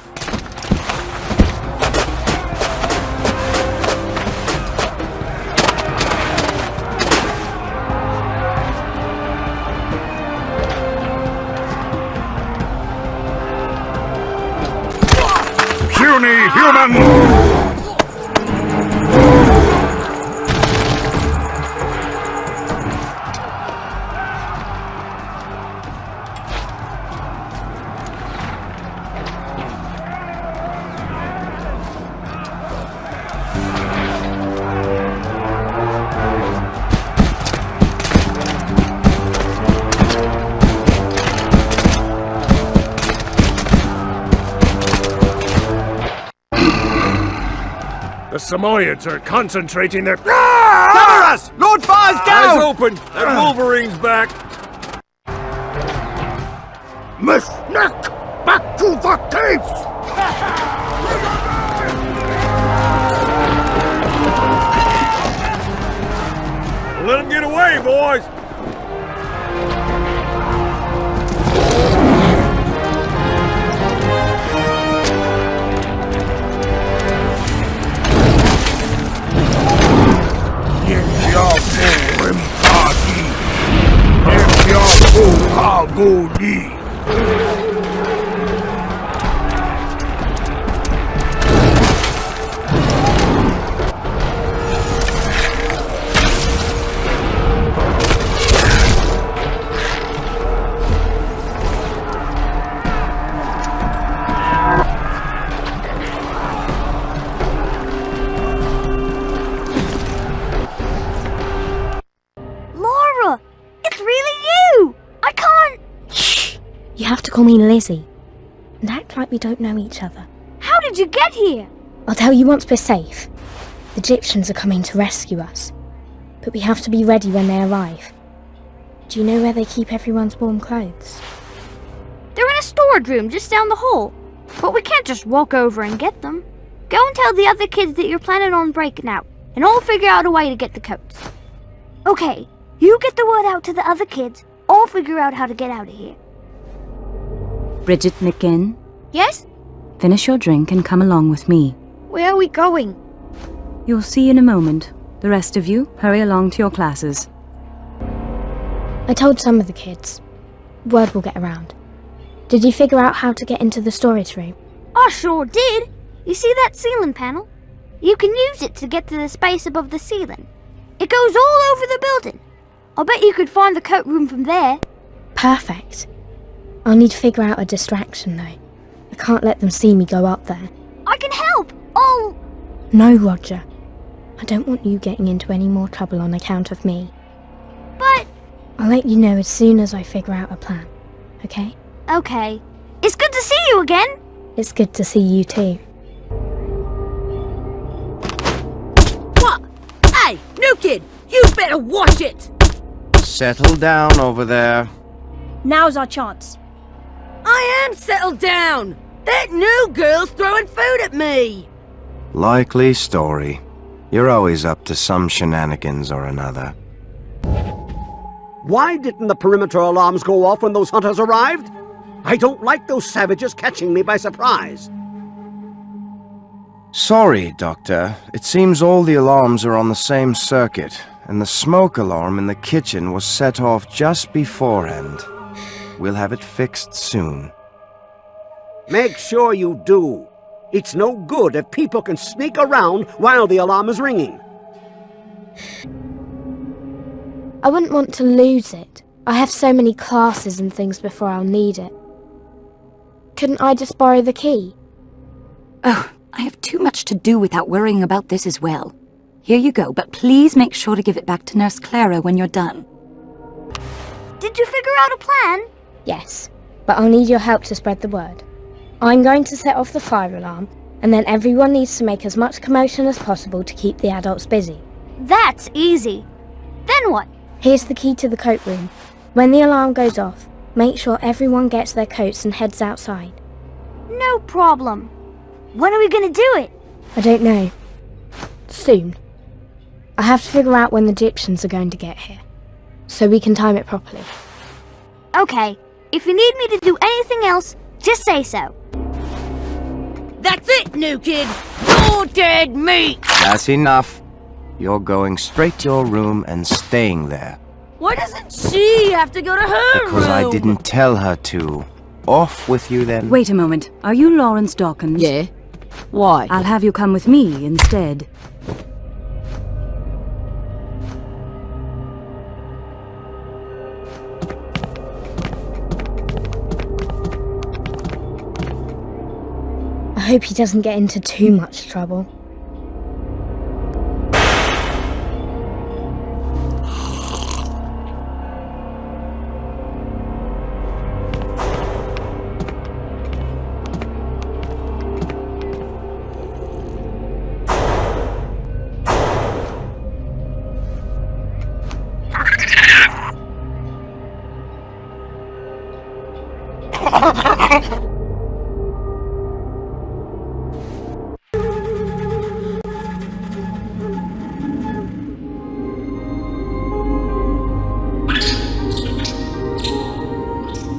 Puny human! The SYMBIOTEs are concentrating their... Cover us! Lord Fire's down! Eyes open! That Wolverine's back! Miss Nick! Back to the caves! Let him get away, boys! Laura! It's really you! I can't... Shh! You have to call me Lizzie. And act like we don't know each other. How did you get here? I'll tell you once we're safe. The Egyptians are coming to rescue us. But we have to be ready when they arrive. Do you know where they keep everyone's warm clothes? They're in a storage room just down the hall. But we can't just walk over and get them. Go and tell the other kids that you're planning on breaking out, and I'll figure out a way to get the coats. Okay, you get the word out to the other kids. I'll figure out how to get out of here. Bridget McGinn, Yes? finish your drink and come along with me. Where are we going? You'll see in a moment. The rest of you, hurry along to your classes. I told some of the kids. Word will get around. Did you figure out how to get into the storage room? I sure did. You see that ceiling panel? You can use it to get to the space above the ceiling. It goes all over the building. I bet you could find the coat room from there. Perfect. I'll need to figure out a distraction though. I can't let them see me go up there. I can help. Oh, No, Roger. I don't want you getting into any more trouble on account of me. but... I'll let you know as soon as I figure out a plan, okay? Okay. It's good to see you again. It's good to see you too. What? Hey, new kid, you better watch it! Settle down over there. Now's our chance. I am settled down! That new girl's throwing food at me! Likely story. You're always up to some shenanigans or another. Why didn't the perimeter alarms go off when those hunters arrived? I don't like those savages catching me by surprise. Sorry, Doctor. It seems all the alarms are on the same circuit, and the smoke alarm in the kitchen was set off just beforehand. We'll have it fixed soon. Make sure you do. It's no good if people can sneak around while the alarm is ringing. I wouldn't want to lose it. I have so many classes and things before I'll need it. Couldn't I just borrow the key? Oh, I have too much to do without worrying about this as well. Here you go, but please make sure to give it back to Nurse Clara when you're done. Did you figure out a plan? Yes, but I'll need your help to spread the word. I'm going to set off the fire alarm, and then everyone needs to make as much commotion as possible to keep the adults busy. That's easy. Then what? Here's the key to the coat room. When the alarm goes off, make sure everyone gets their coats and heads outside. No problem. When are we gonna do it? I don't know. Soon. I have to figure out when the Egyptians are going to get here, so we can time it properly. Okay, if you need me to do anything else, just say so. That's it, new kid! You're dead meat! That's enough. You're going straight to your room and staying there. Why doesn't she have to go to her Because room? I didn't tell her to. Off with you then. Wait a moment. Are you Lawrence Dawkins? Yeah. Why? I'll have you come with me instead. I hope he doesn't get into too much trouble.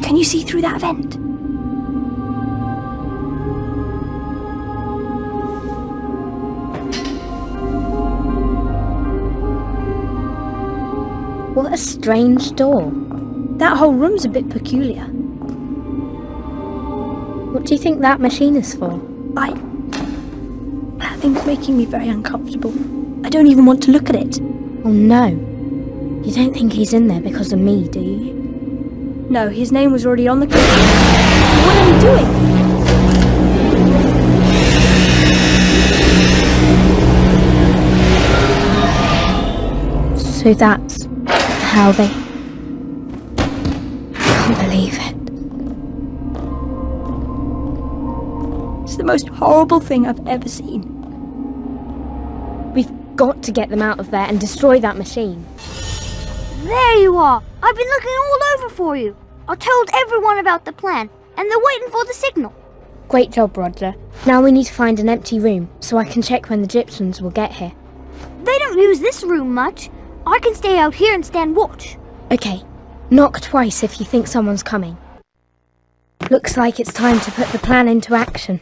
Can you see through that vent? What a strange door. That whole room's a bit peculiar. What do you think that machine is for? That thing's making me very uncomfortable. I don't even want to look at it. Oh no. You don't think he's in there because of me, do you? No, his name was already on the card. What are you doing? So that's how they... I can't believe it. It's the most horrible thing I've ever seen. We've got to get them out of there and destroy that machine. There you are. I've been looking all over for you. I told everyone about the plan, and they're waiting for the signal. Great job, Roger. Now we need to find an empty room, so I can check when the Egyptians will get here. They don't use this room much. I can stay out here and stand watch. Okay, knock twice if you think someone's coming. Looks like it's time to put the plan into action.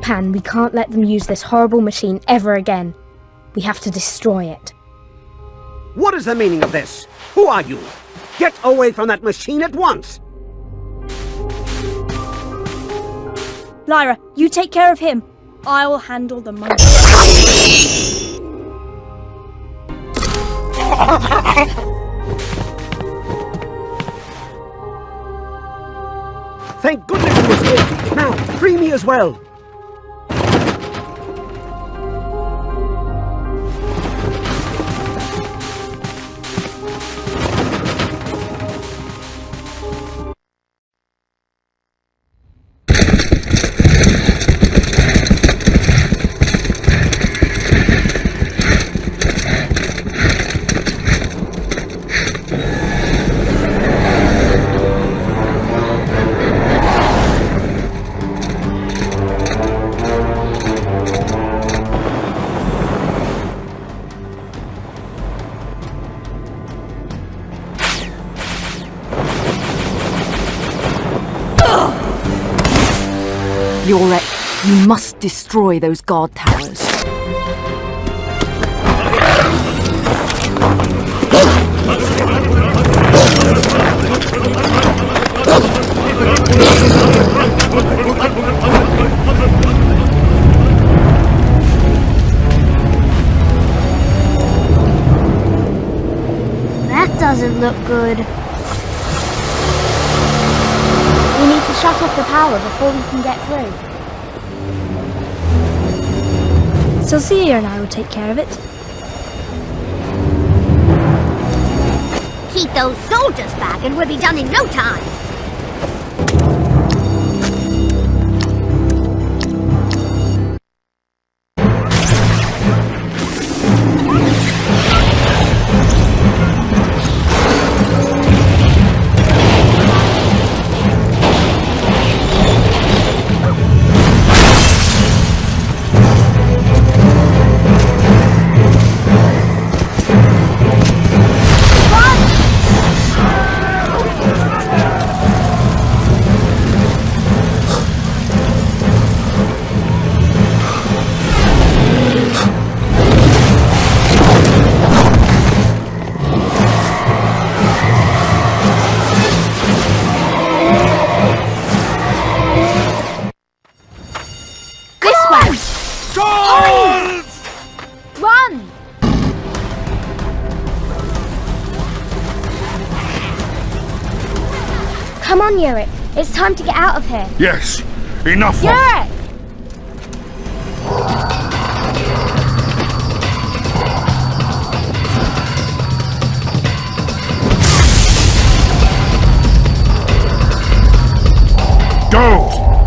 Pan, we can't let them use this horrible machine ever again. We have to destroy it. What is the meaning of this? Who are you? Get away from that machine at once! Lyra, you take care of him. I will handle the money. Thank goodness you escaped! Now, free me as well! Yorek, you must destroy those guard towers. That doesn't look good. We need to shut off the power before we can get through. Cecilia and I will take care of it. keep those soldiers back and we'll be done in no time. Come on, Yurik. It's time to get out of here. Yes, enough of... Yurik!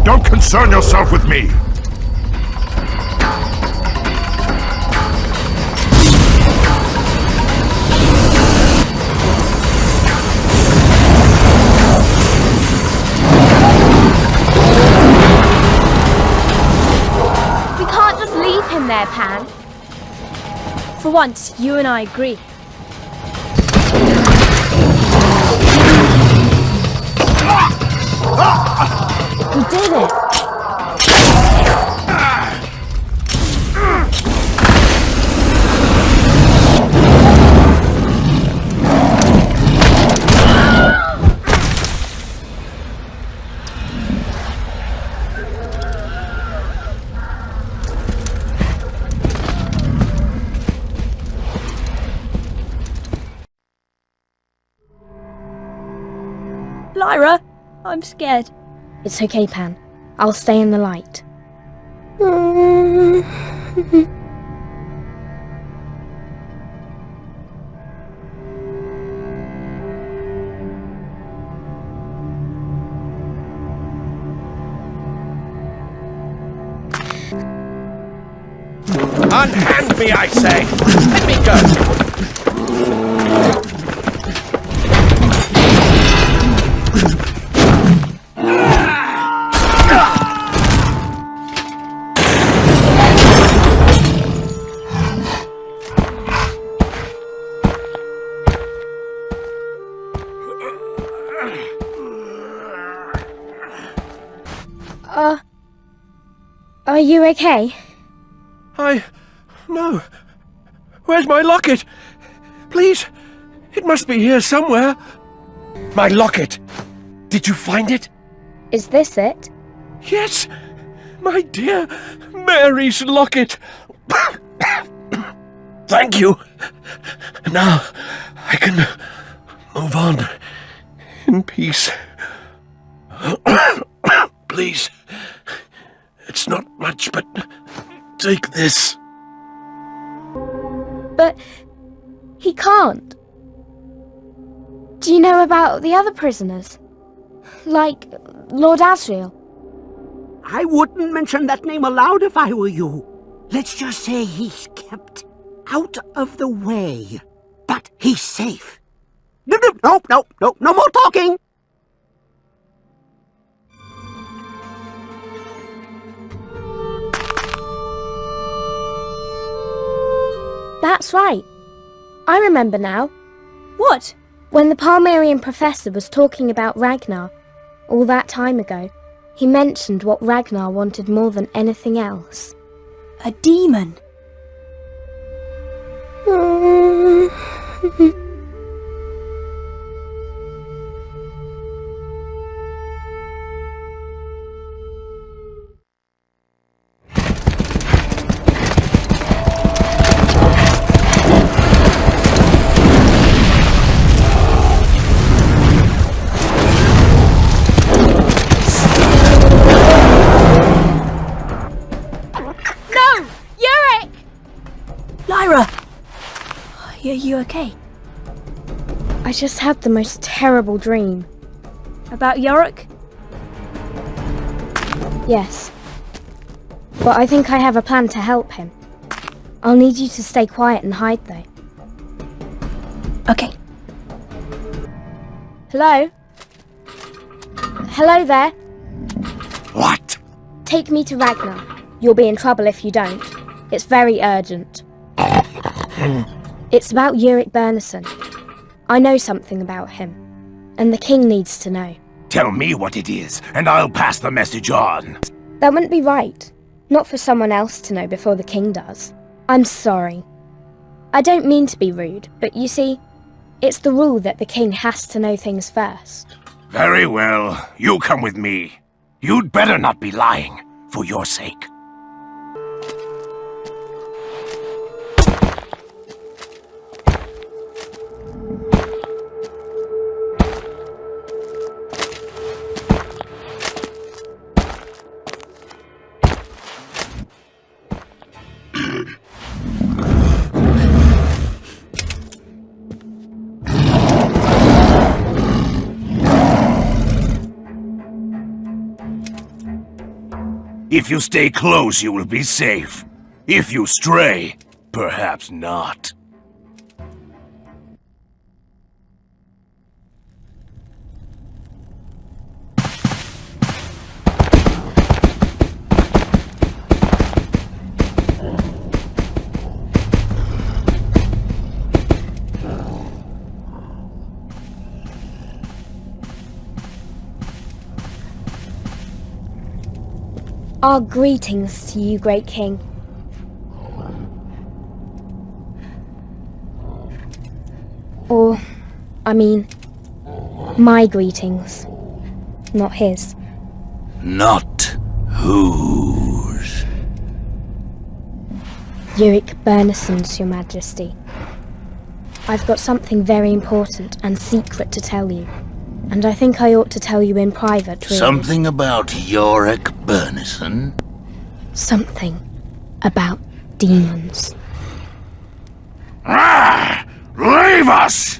Don't concern yourself with me. There, Pan. For once, you and I agree. We did it! Lyra, I'm scared. It's okay, Pan. I'll stay in the light. Unhand me, I say! Let me go! Are you okay? No. Where's my locket? Please, it must be here somewhere. My locket! Did you find it? Is this it? Yes! My dear Mary's locket! Thank you! Now I can move on in peace. Please. It's not much, but take this. But he can't. Do you know about the other prisoners? Like Lord Asriel? I wouldn't mention that name aloud if I were you. Let's just say he's kept out of the way. But he's safe. No more talking! That's right. I remember now. What? When the Palmerian professor was talking about Ragnar, all that time ago, he mentioned what Ragnar wanted more than anything else. A demon. Lyra! Are you okay? I just had the most terrible dream. About Yorick? Yes. But I think I have a plan to help him. I'll need you to stay quiet and hide though. Okay. Hello? Hello there? What? Take me to Ragnar. You'll be in trouble if you don't. It's very urgent. It's about Yorick Bernison. I know something about him, and the king needs to know. Tell me what it is, and I'll pass the message on. That wouldn't be right. Not for someone else to know before the king does. I'm sorry. I don't mean to be rude, but you see, it's the rule that the king has to know things first. Very well. You come with me. You'd better not be lying, for your sake. If you stay close, you will be safe. If you stray, perhaps not. Our greetings to you, great king. Or, I mean, my greetings, not his. Not whose? Yorick Bernison's, your majesty. I've got something very important and secret to tell you. And I think I ought to tell you in private, really. Something about Yorick Bernison? Something about demons. Ah! Leave us!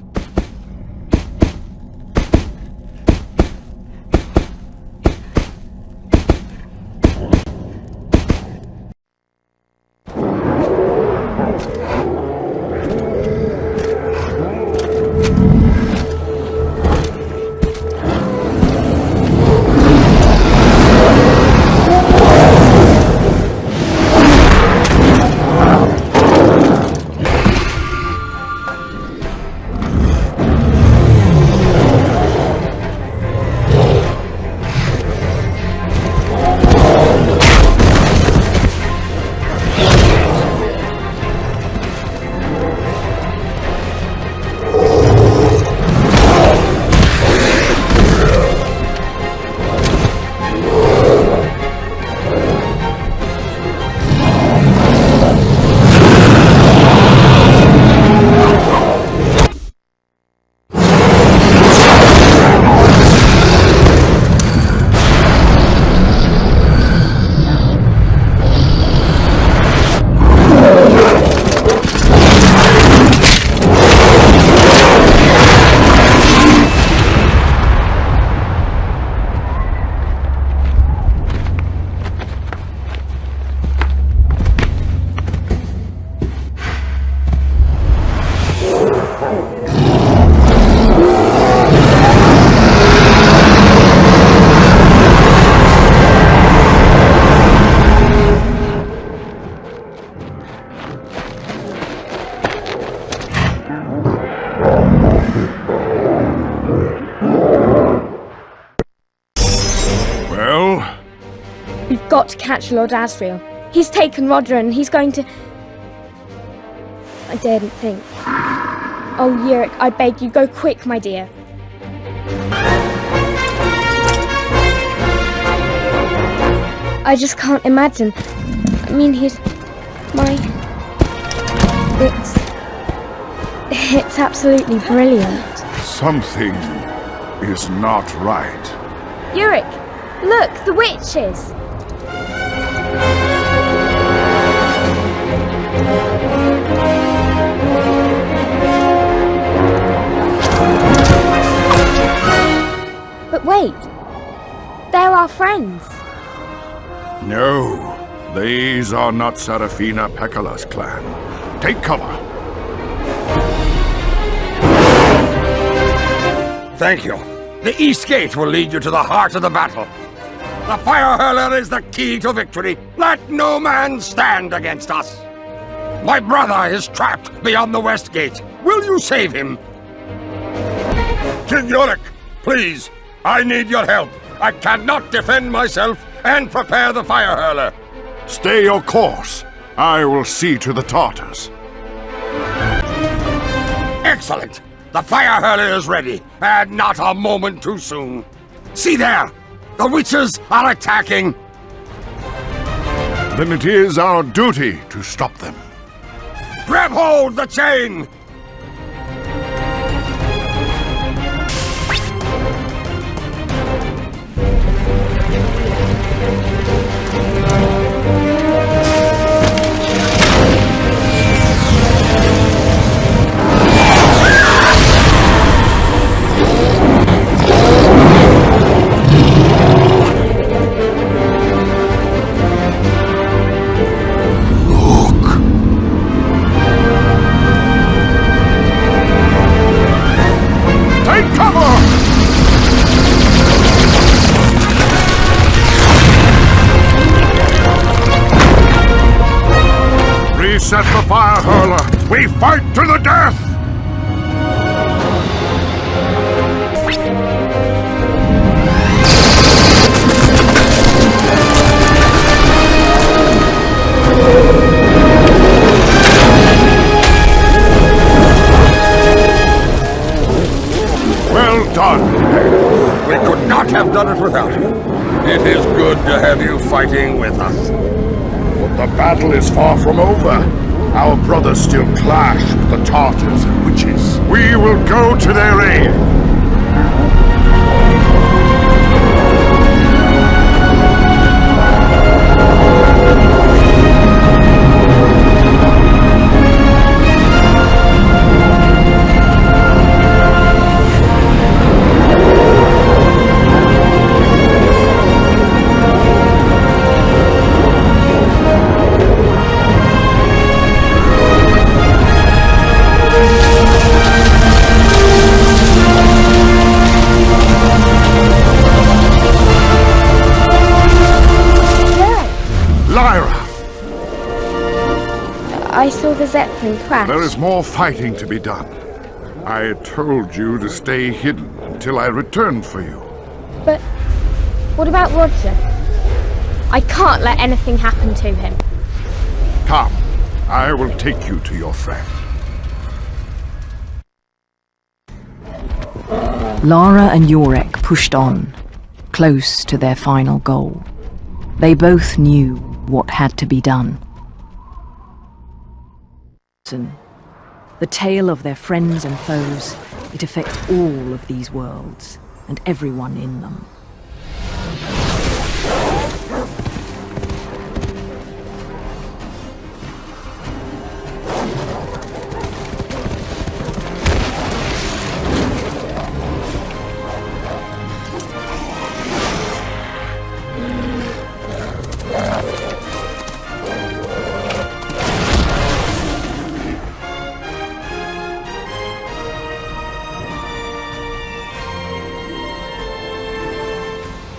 We've got to catch Lord Asriel. He's taken Roger and he's going to... I daren't think. Oh, Yorick, I beg you, go quick, my dear. I just can't imagine. I mean, he's... It's absolutely brilliant. Something is not right. Yorick, look, the witches! Wait. They're our friends. No, these are not Serafina Pecola's clan. Take cover. Thank you. The East Gate will lead you to the heart of the battle. The fire hurler is the key to victory. Let no man stand against us. My brother is trapped beyond the West Gate. Will you save him? King Yorick, please, I need your help. I cannot defend myself and prepare the fire hurler. Stay your course. I will see to the Tartars. Excellent. The fire hurler is ready, and not a moment too soon. See there! The witches are attacking! Then it is our duty to stop them. Grab hold the chain! Set the fire hurler! We fight to the death! Well done! We could not have done it without you. It is good to have you fighting with us. But the battle is far from over. Our brothers still clash with the Tartars and witches. We will go to their aid. I saw the Zeppelin crash. There is more fighting to be done. I told you to stay hidden until I returned for you. But what about Roger? I can't let anything happen to him. Come, I will take you to your friend. Lara and Yorick pushed on, close to their final goal. They both knew what had to be done. The tale of their friends and foes, it affects all of these worlds and everyone in them.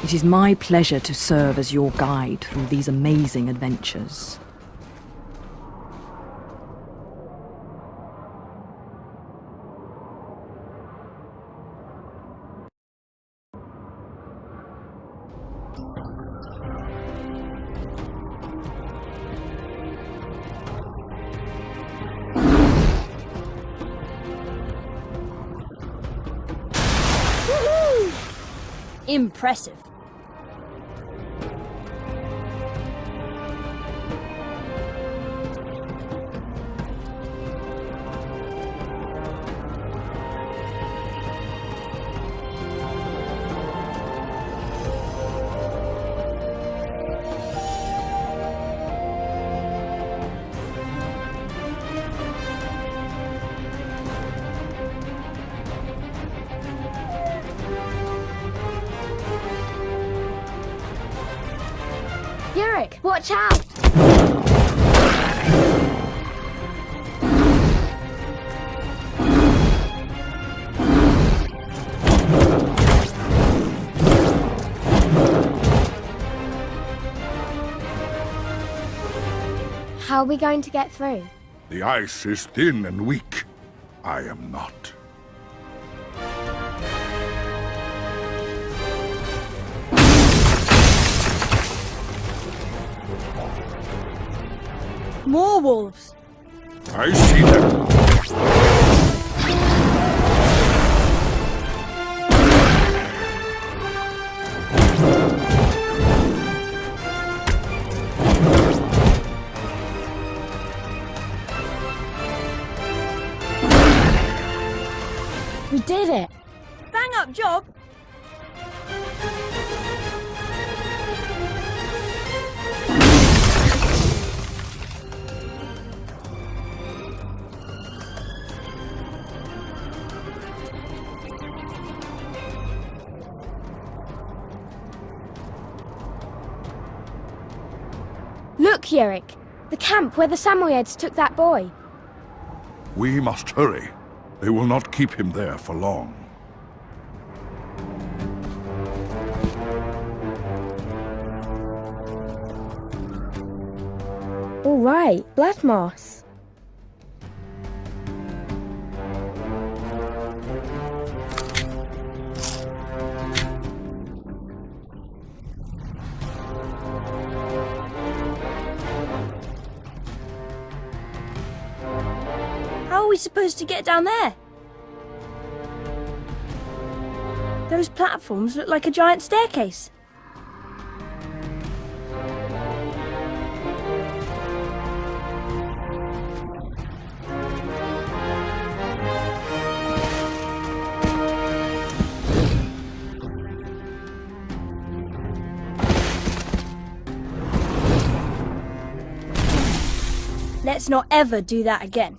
It is my pleasure to serve as your guide through these amazing adventures. Impressive. Yurik, watch out! How are we going to get through? The ice is thin and weak. I am not. More wolves! I see them. We did it! Bang up job! Look, Yurik! The camp where the Samoyeds took that boy. We must hurry. They will not keep him there for long. All right, blood moss. How are we supposed to get down there? Those platforms look like a giant staircase. Let's not ever do that again.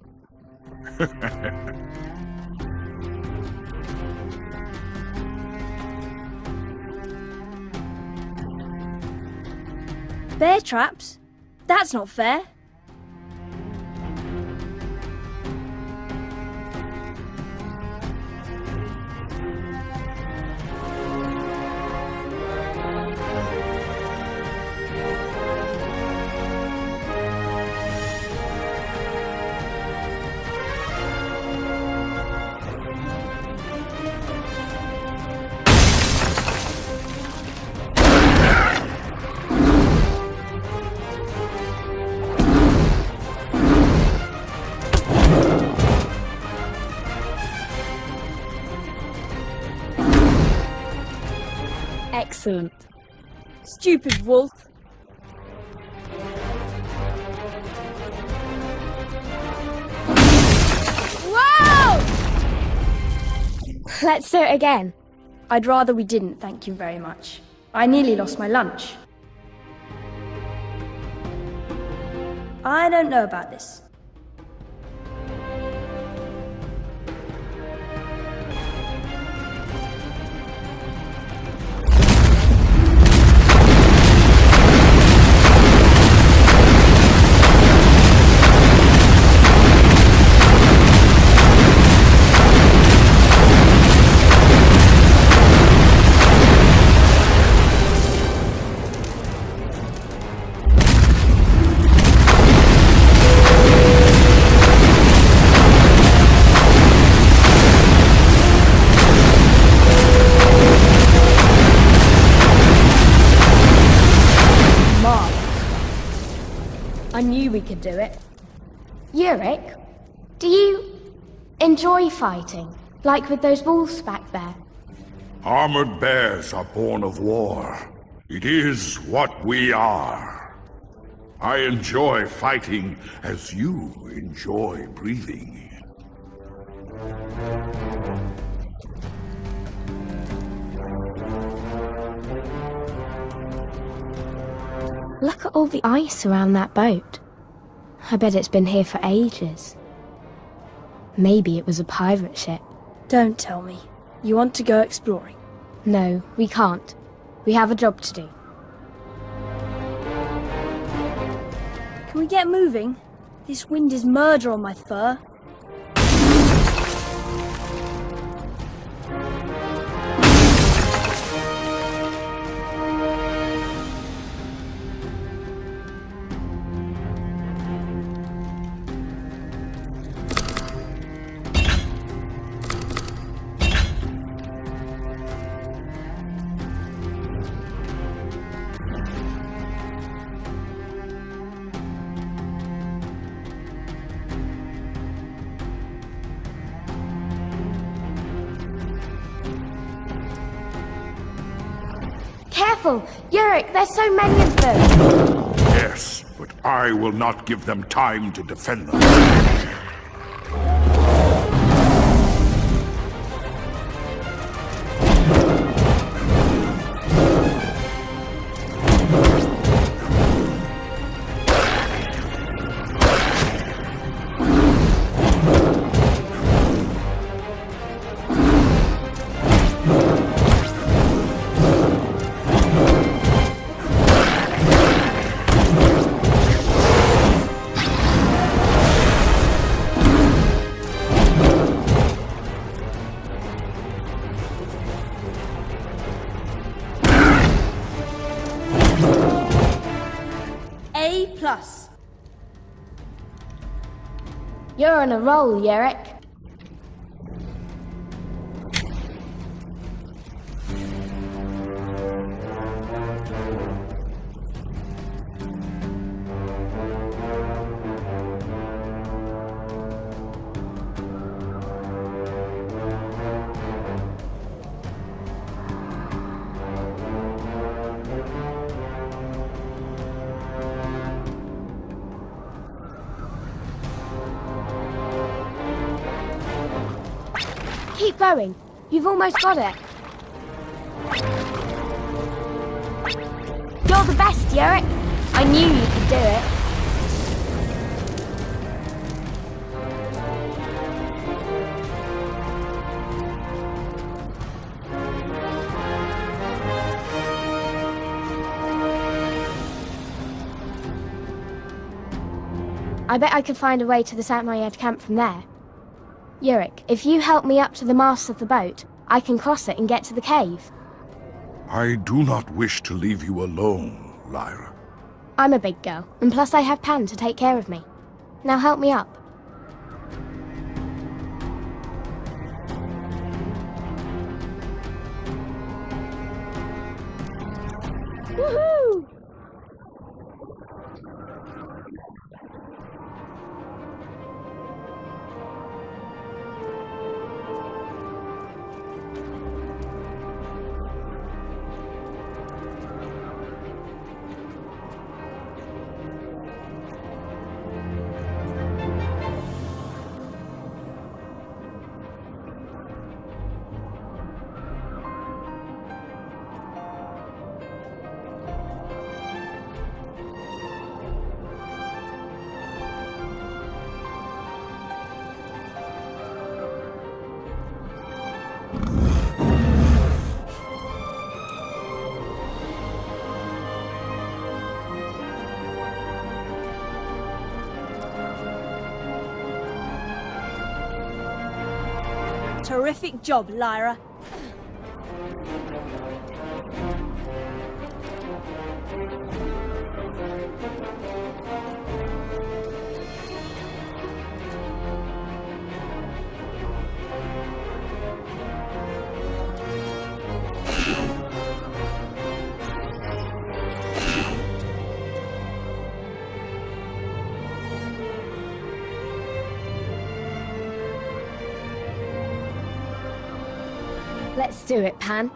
Bear traps? That's not fair. Excellent. Stupid wolf. Whoa! Let's do it again. I'd rather we didn't, thank you very much. I nearly lost my lunch. I don't know about this. I knew we could do it. Yurik, do you enjoy fighting? Like with those wolves back there? Armored bears are born of war. It is what we are. I enjoy fighting as you enjoy breathing. Look at all the ice around that boat. I bet it's been here for ages. Maybe it was a pirate ship. Don't tell me. You want to go exploring? No, we can't. We have a job to do. Can we get moving? This wind is murder on my fur. Careful! Yurik, there's so many of them! Yes, but I will not give them time to defend them. A+. You're on a roll, Yurik. Keep going. You've almost got it. You're the best, Yurik. I knew you could do it. I bet I could find a way to the Saint-Myed camp from there. Yurik, if you help me up to the mast of the boat, I can cross it and get to the cave. I do not wish to leave you alone, Lyra. I'm a big girl, and plus I have Pan to take care of me. Now help me up. Woohoo! Terrific job, Lyra. Let's do it, Pan.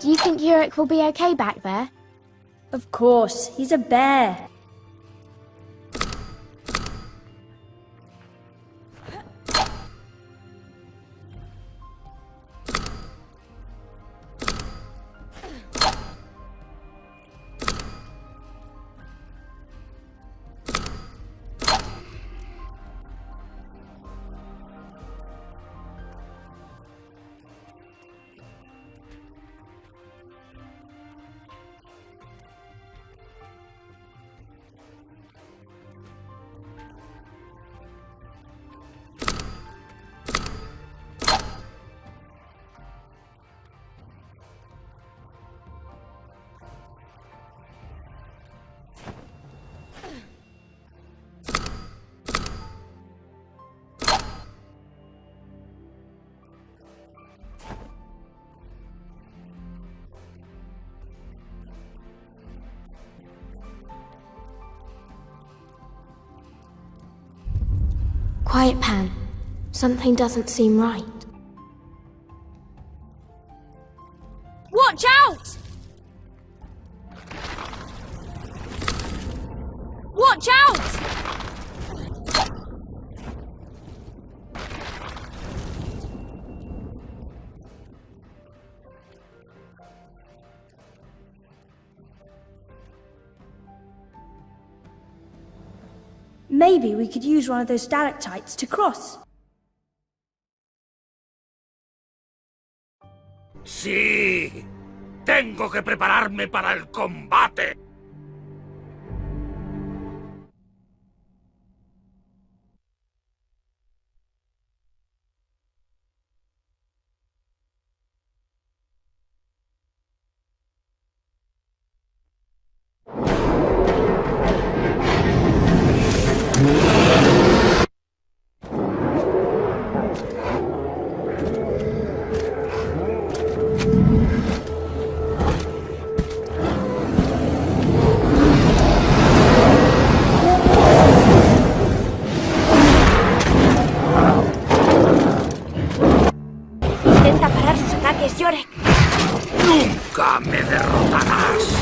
Do you think Yurik will be okay back there? Of course, he's a bear. Quiet, Pan. Something doesn't seem right. Watch out! Watch out! Maybe we could use one of those stalactites to cross. Sí, tengo que prepararme para el combate. Nunca me derrotarás.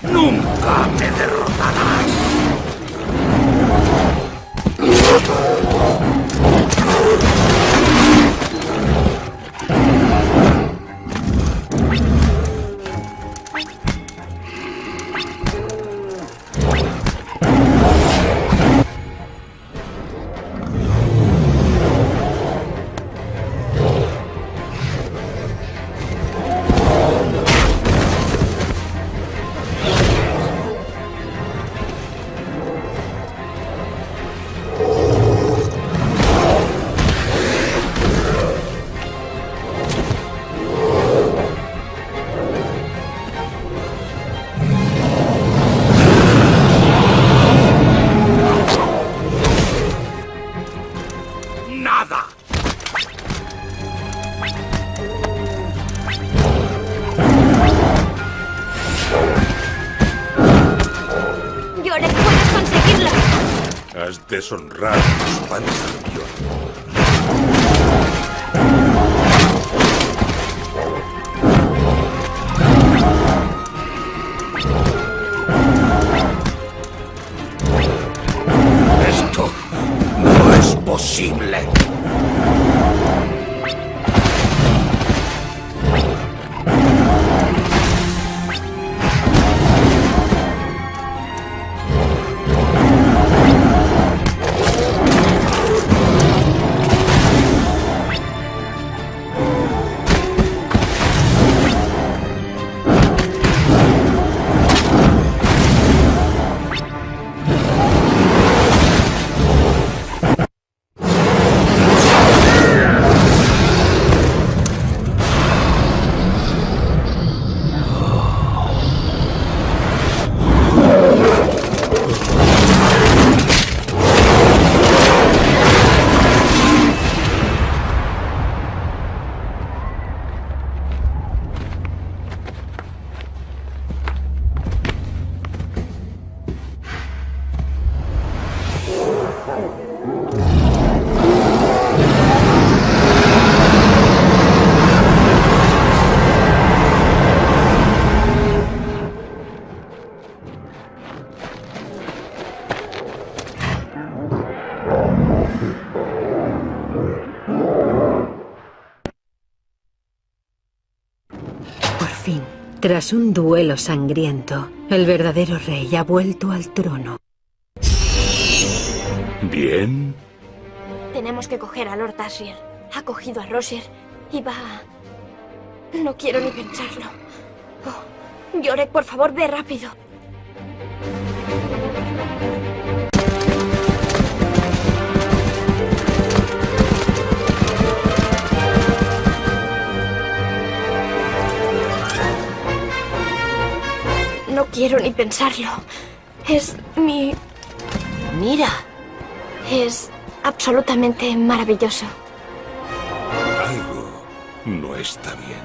Nunca me derrotarás. Has deshonrado a tus padres, SYMBIOTE. Esto no es posible. Por fin, tras un duelo sangriento, el verdadero rey ha vuelto al trono. Bien. Tenemos que coger a Lord Asriel. Ha cogido a Rosier y va a... No quiero ni pensarlo. Oh, Yorick, por favor, ve rápido. No quiero ni pensarlo. Es mi... Mira. Es absolutamente maravilloso. Algo no está bien.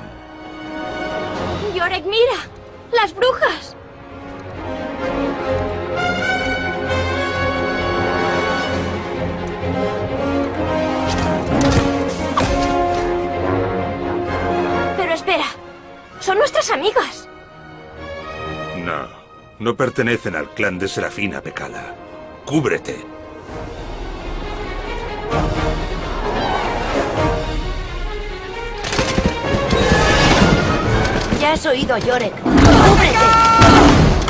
Yorick, mira. ¡Las brujas! Pero espera. Son nuestras amigas. No, no pertenecen al clan de Serafina Pecala. ¡Cúbrete! Ya has oído a Yorick. ¡Cúbrete!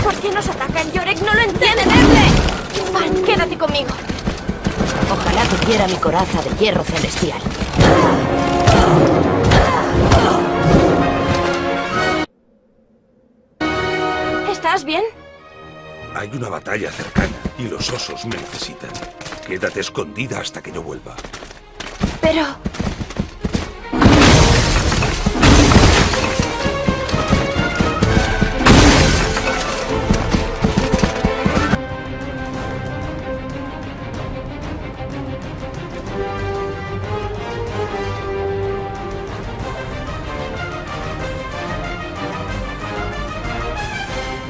¿Por qué nos atacan, Yorick? ¡No lo entiende! ¡Verle! Van, quédate conmigo. Ojalá tuviera mi coraza de hierro celestial. ¿Estás bien? Hay una batalla cercana y los osos me necesitan. Quédate escondida hasta que yo vuelva. Pero...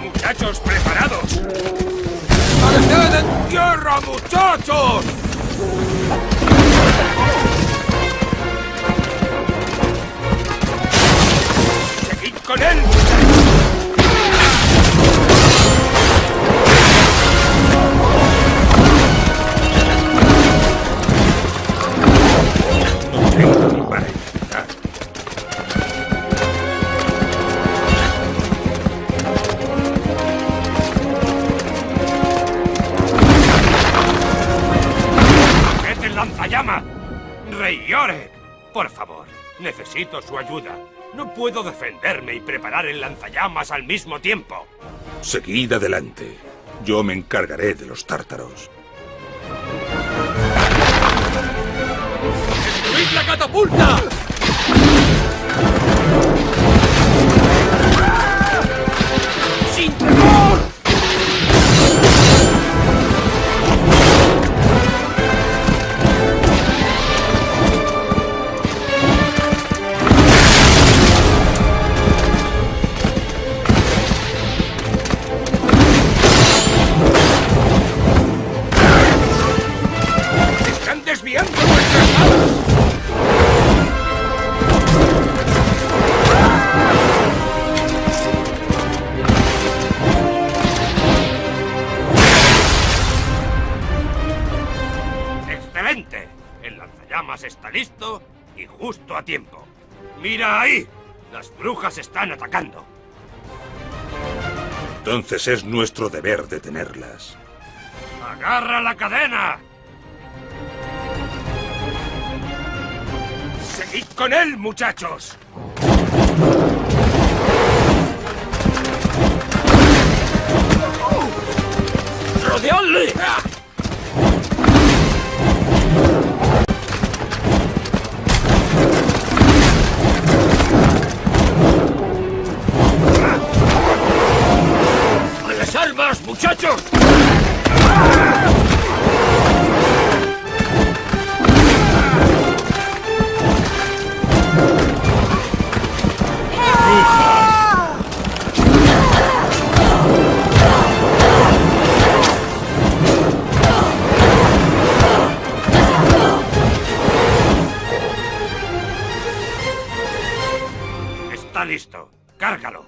¡Muchachos, preparados! ¡Caed en tierra, muchachos! ¡Seguid con él! No tengo ni para empezar. ¡Lanzallama! ¡Rey Yorick! Por favor, necesito su ayuda. No puedo defenderme y preparar el lanzallamas al mismo tiempo. Seguid adelante. Yo me encargaré de los tártaros. ¡Destruid la catapulta! ¡Sin temor! ¡Desviando nuestras balas! ¡Excelente! El lanzallamas está listo y justo a tiempo. ¡Mira ahí! Las brujas están atacando. Entonces es nuestro deber detenerlas. ¡Agarra la cadena! ¡Seguid con él, muchachos! ¡Rodeadle! ¡A las armas, muchachos! Está listo. Cárgalo.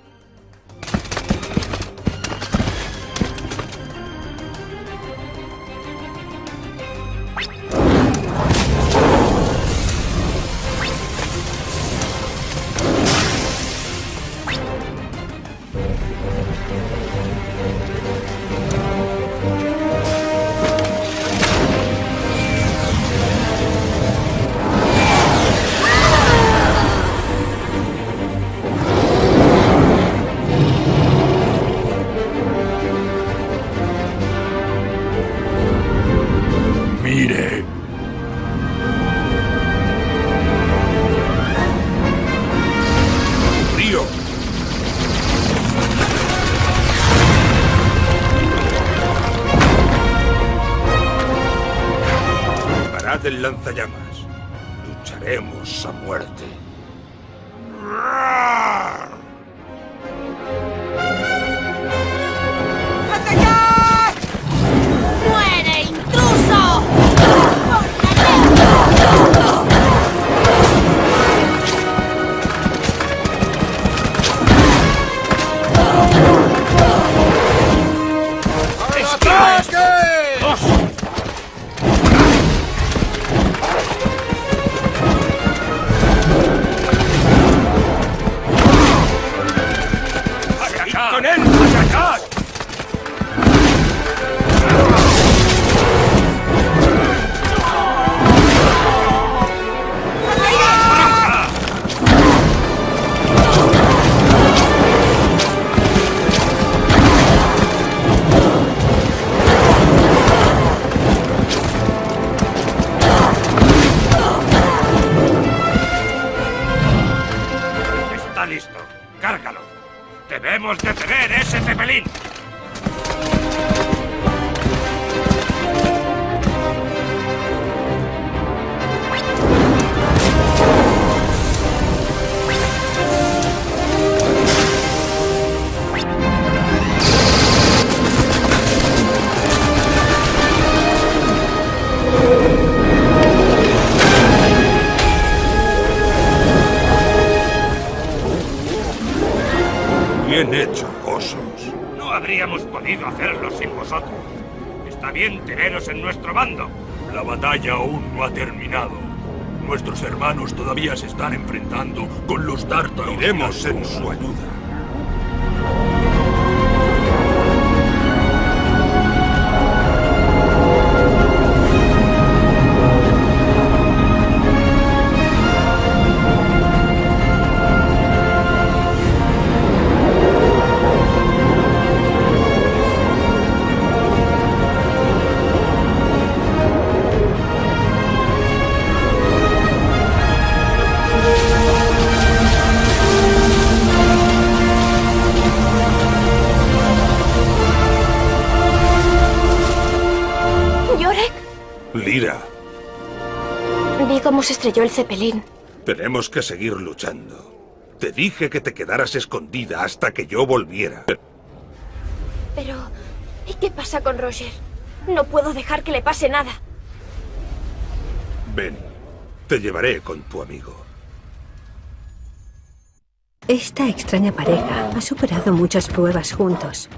lanzallamas. Lucharemos a muerte. ¡Muere, intruso! ¡Con él! ¡Atacad! Está listo. Cárgalo. ¡Debemos detener ese cepelín! Bien hecho, osos. No habríamos podido hacerlo sin vosotros. Está bien teneros en nuestro bando. La batalla aún no ha terminado. Nuestros hermanos todavía se están enfrentando con los tártaros. Iremos en su ayuda. Lira, Vi cómo se estrelló el cepelín. tenemos que seguir luchando. Te dije que te quedaras escondida hasta que yo volviera. Pero... ¿y qué pasa con Roger? No puedo dejar que le pase nada. Ven, te llevaré con tu amigo. Esta extraña pareja ha superado muchas pruebas juntos.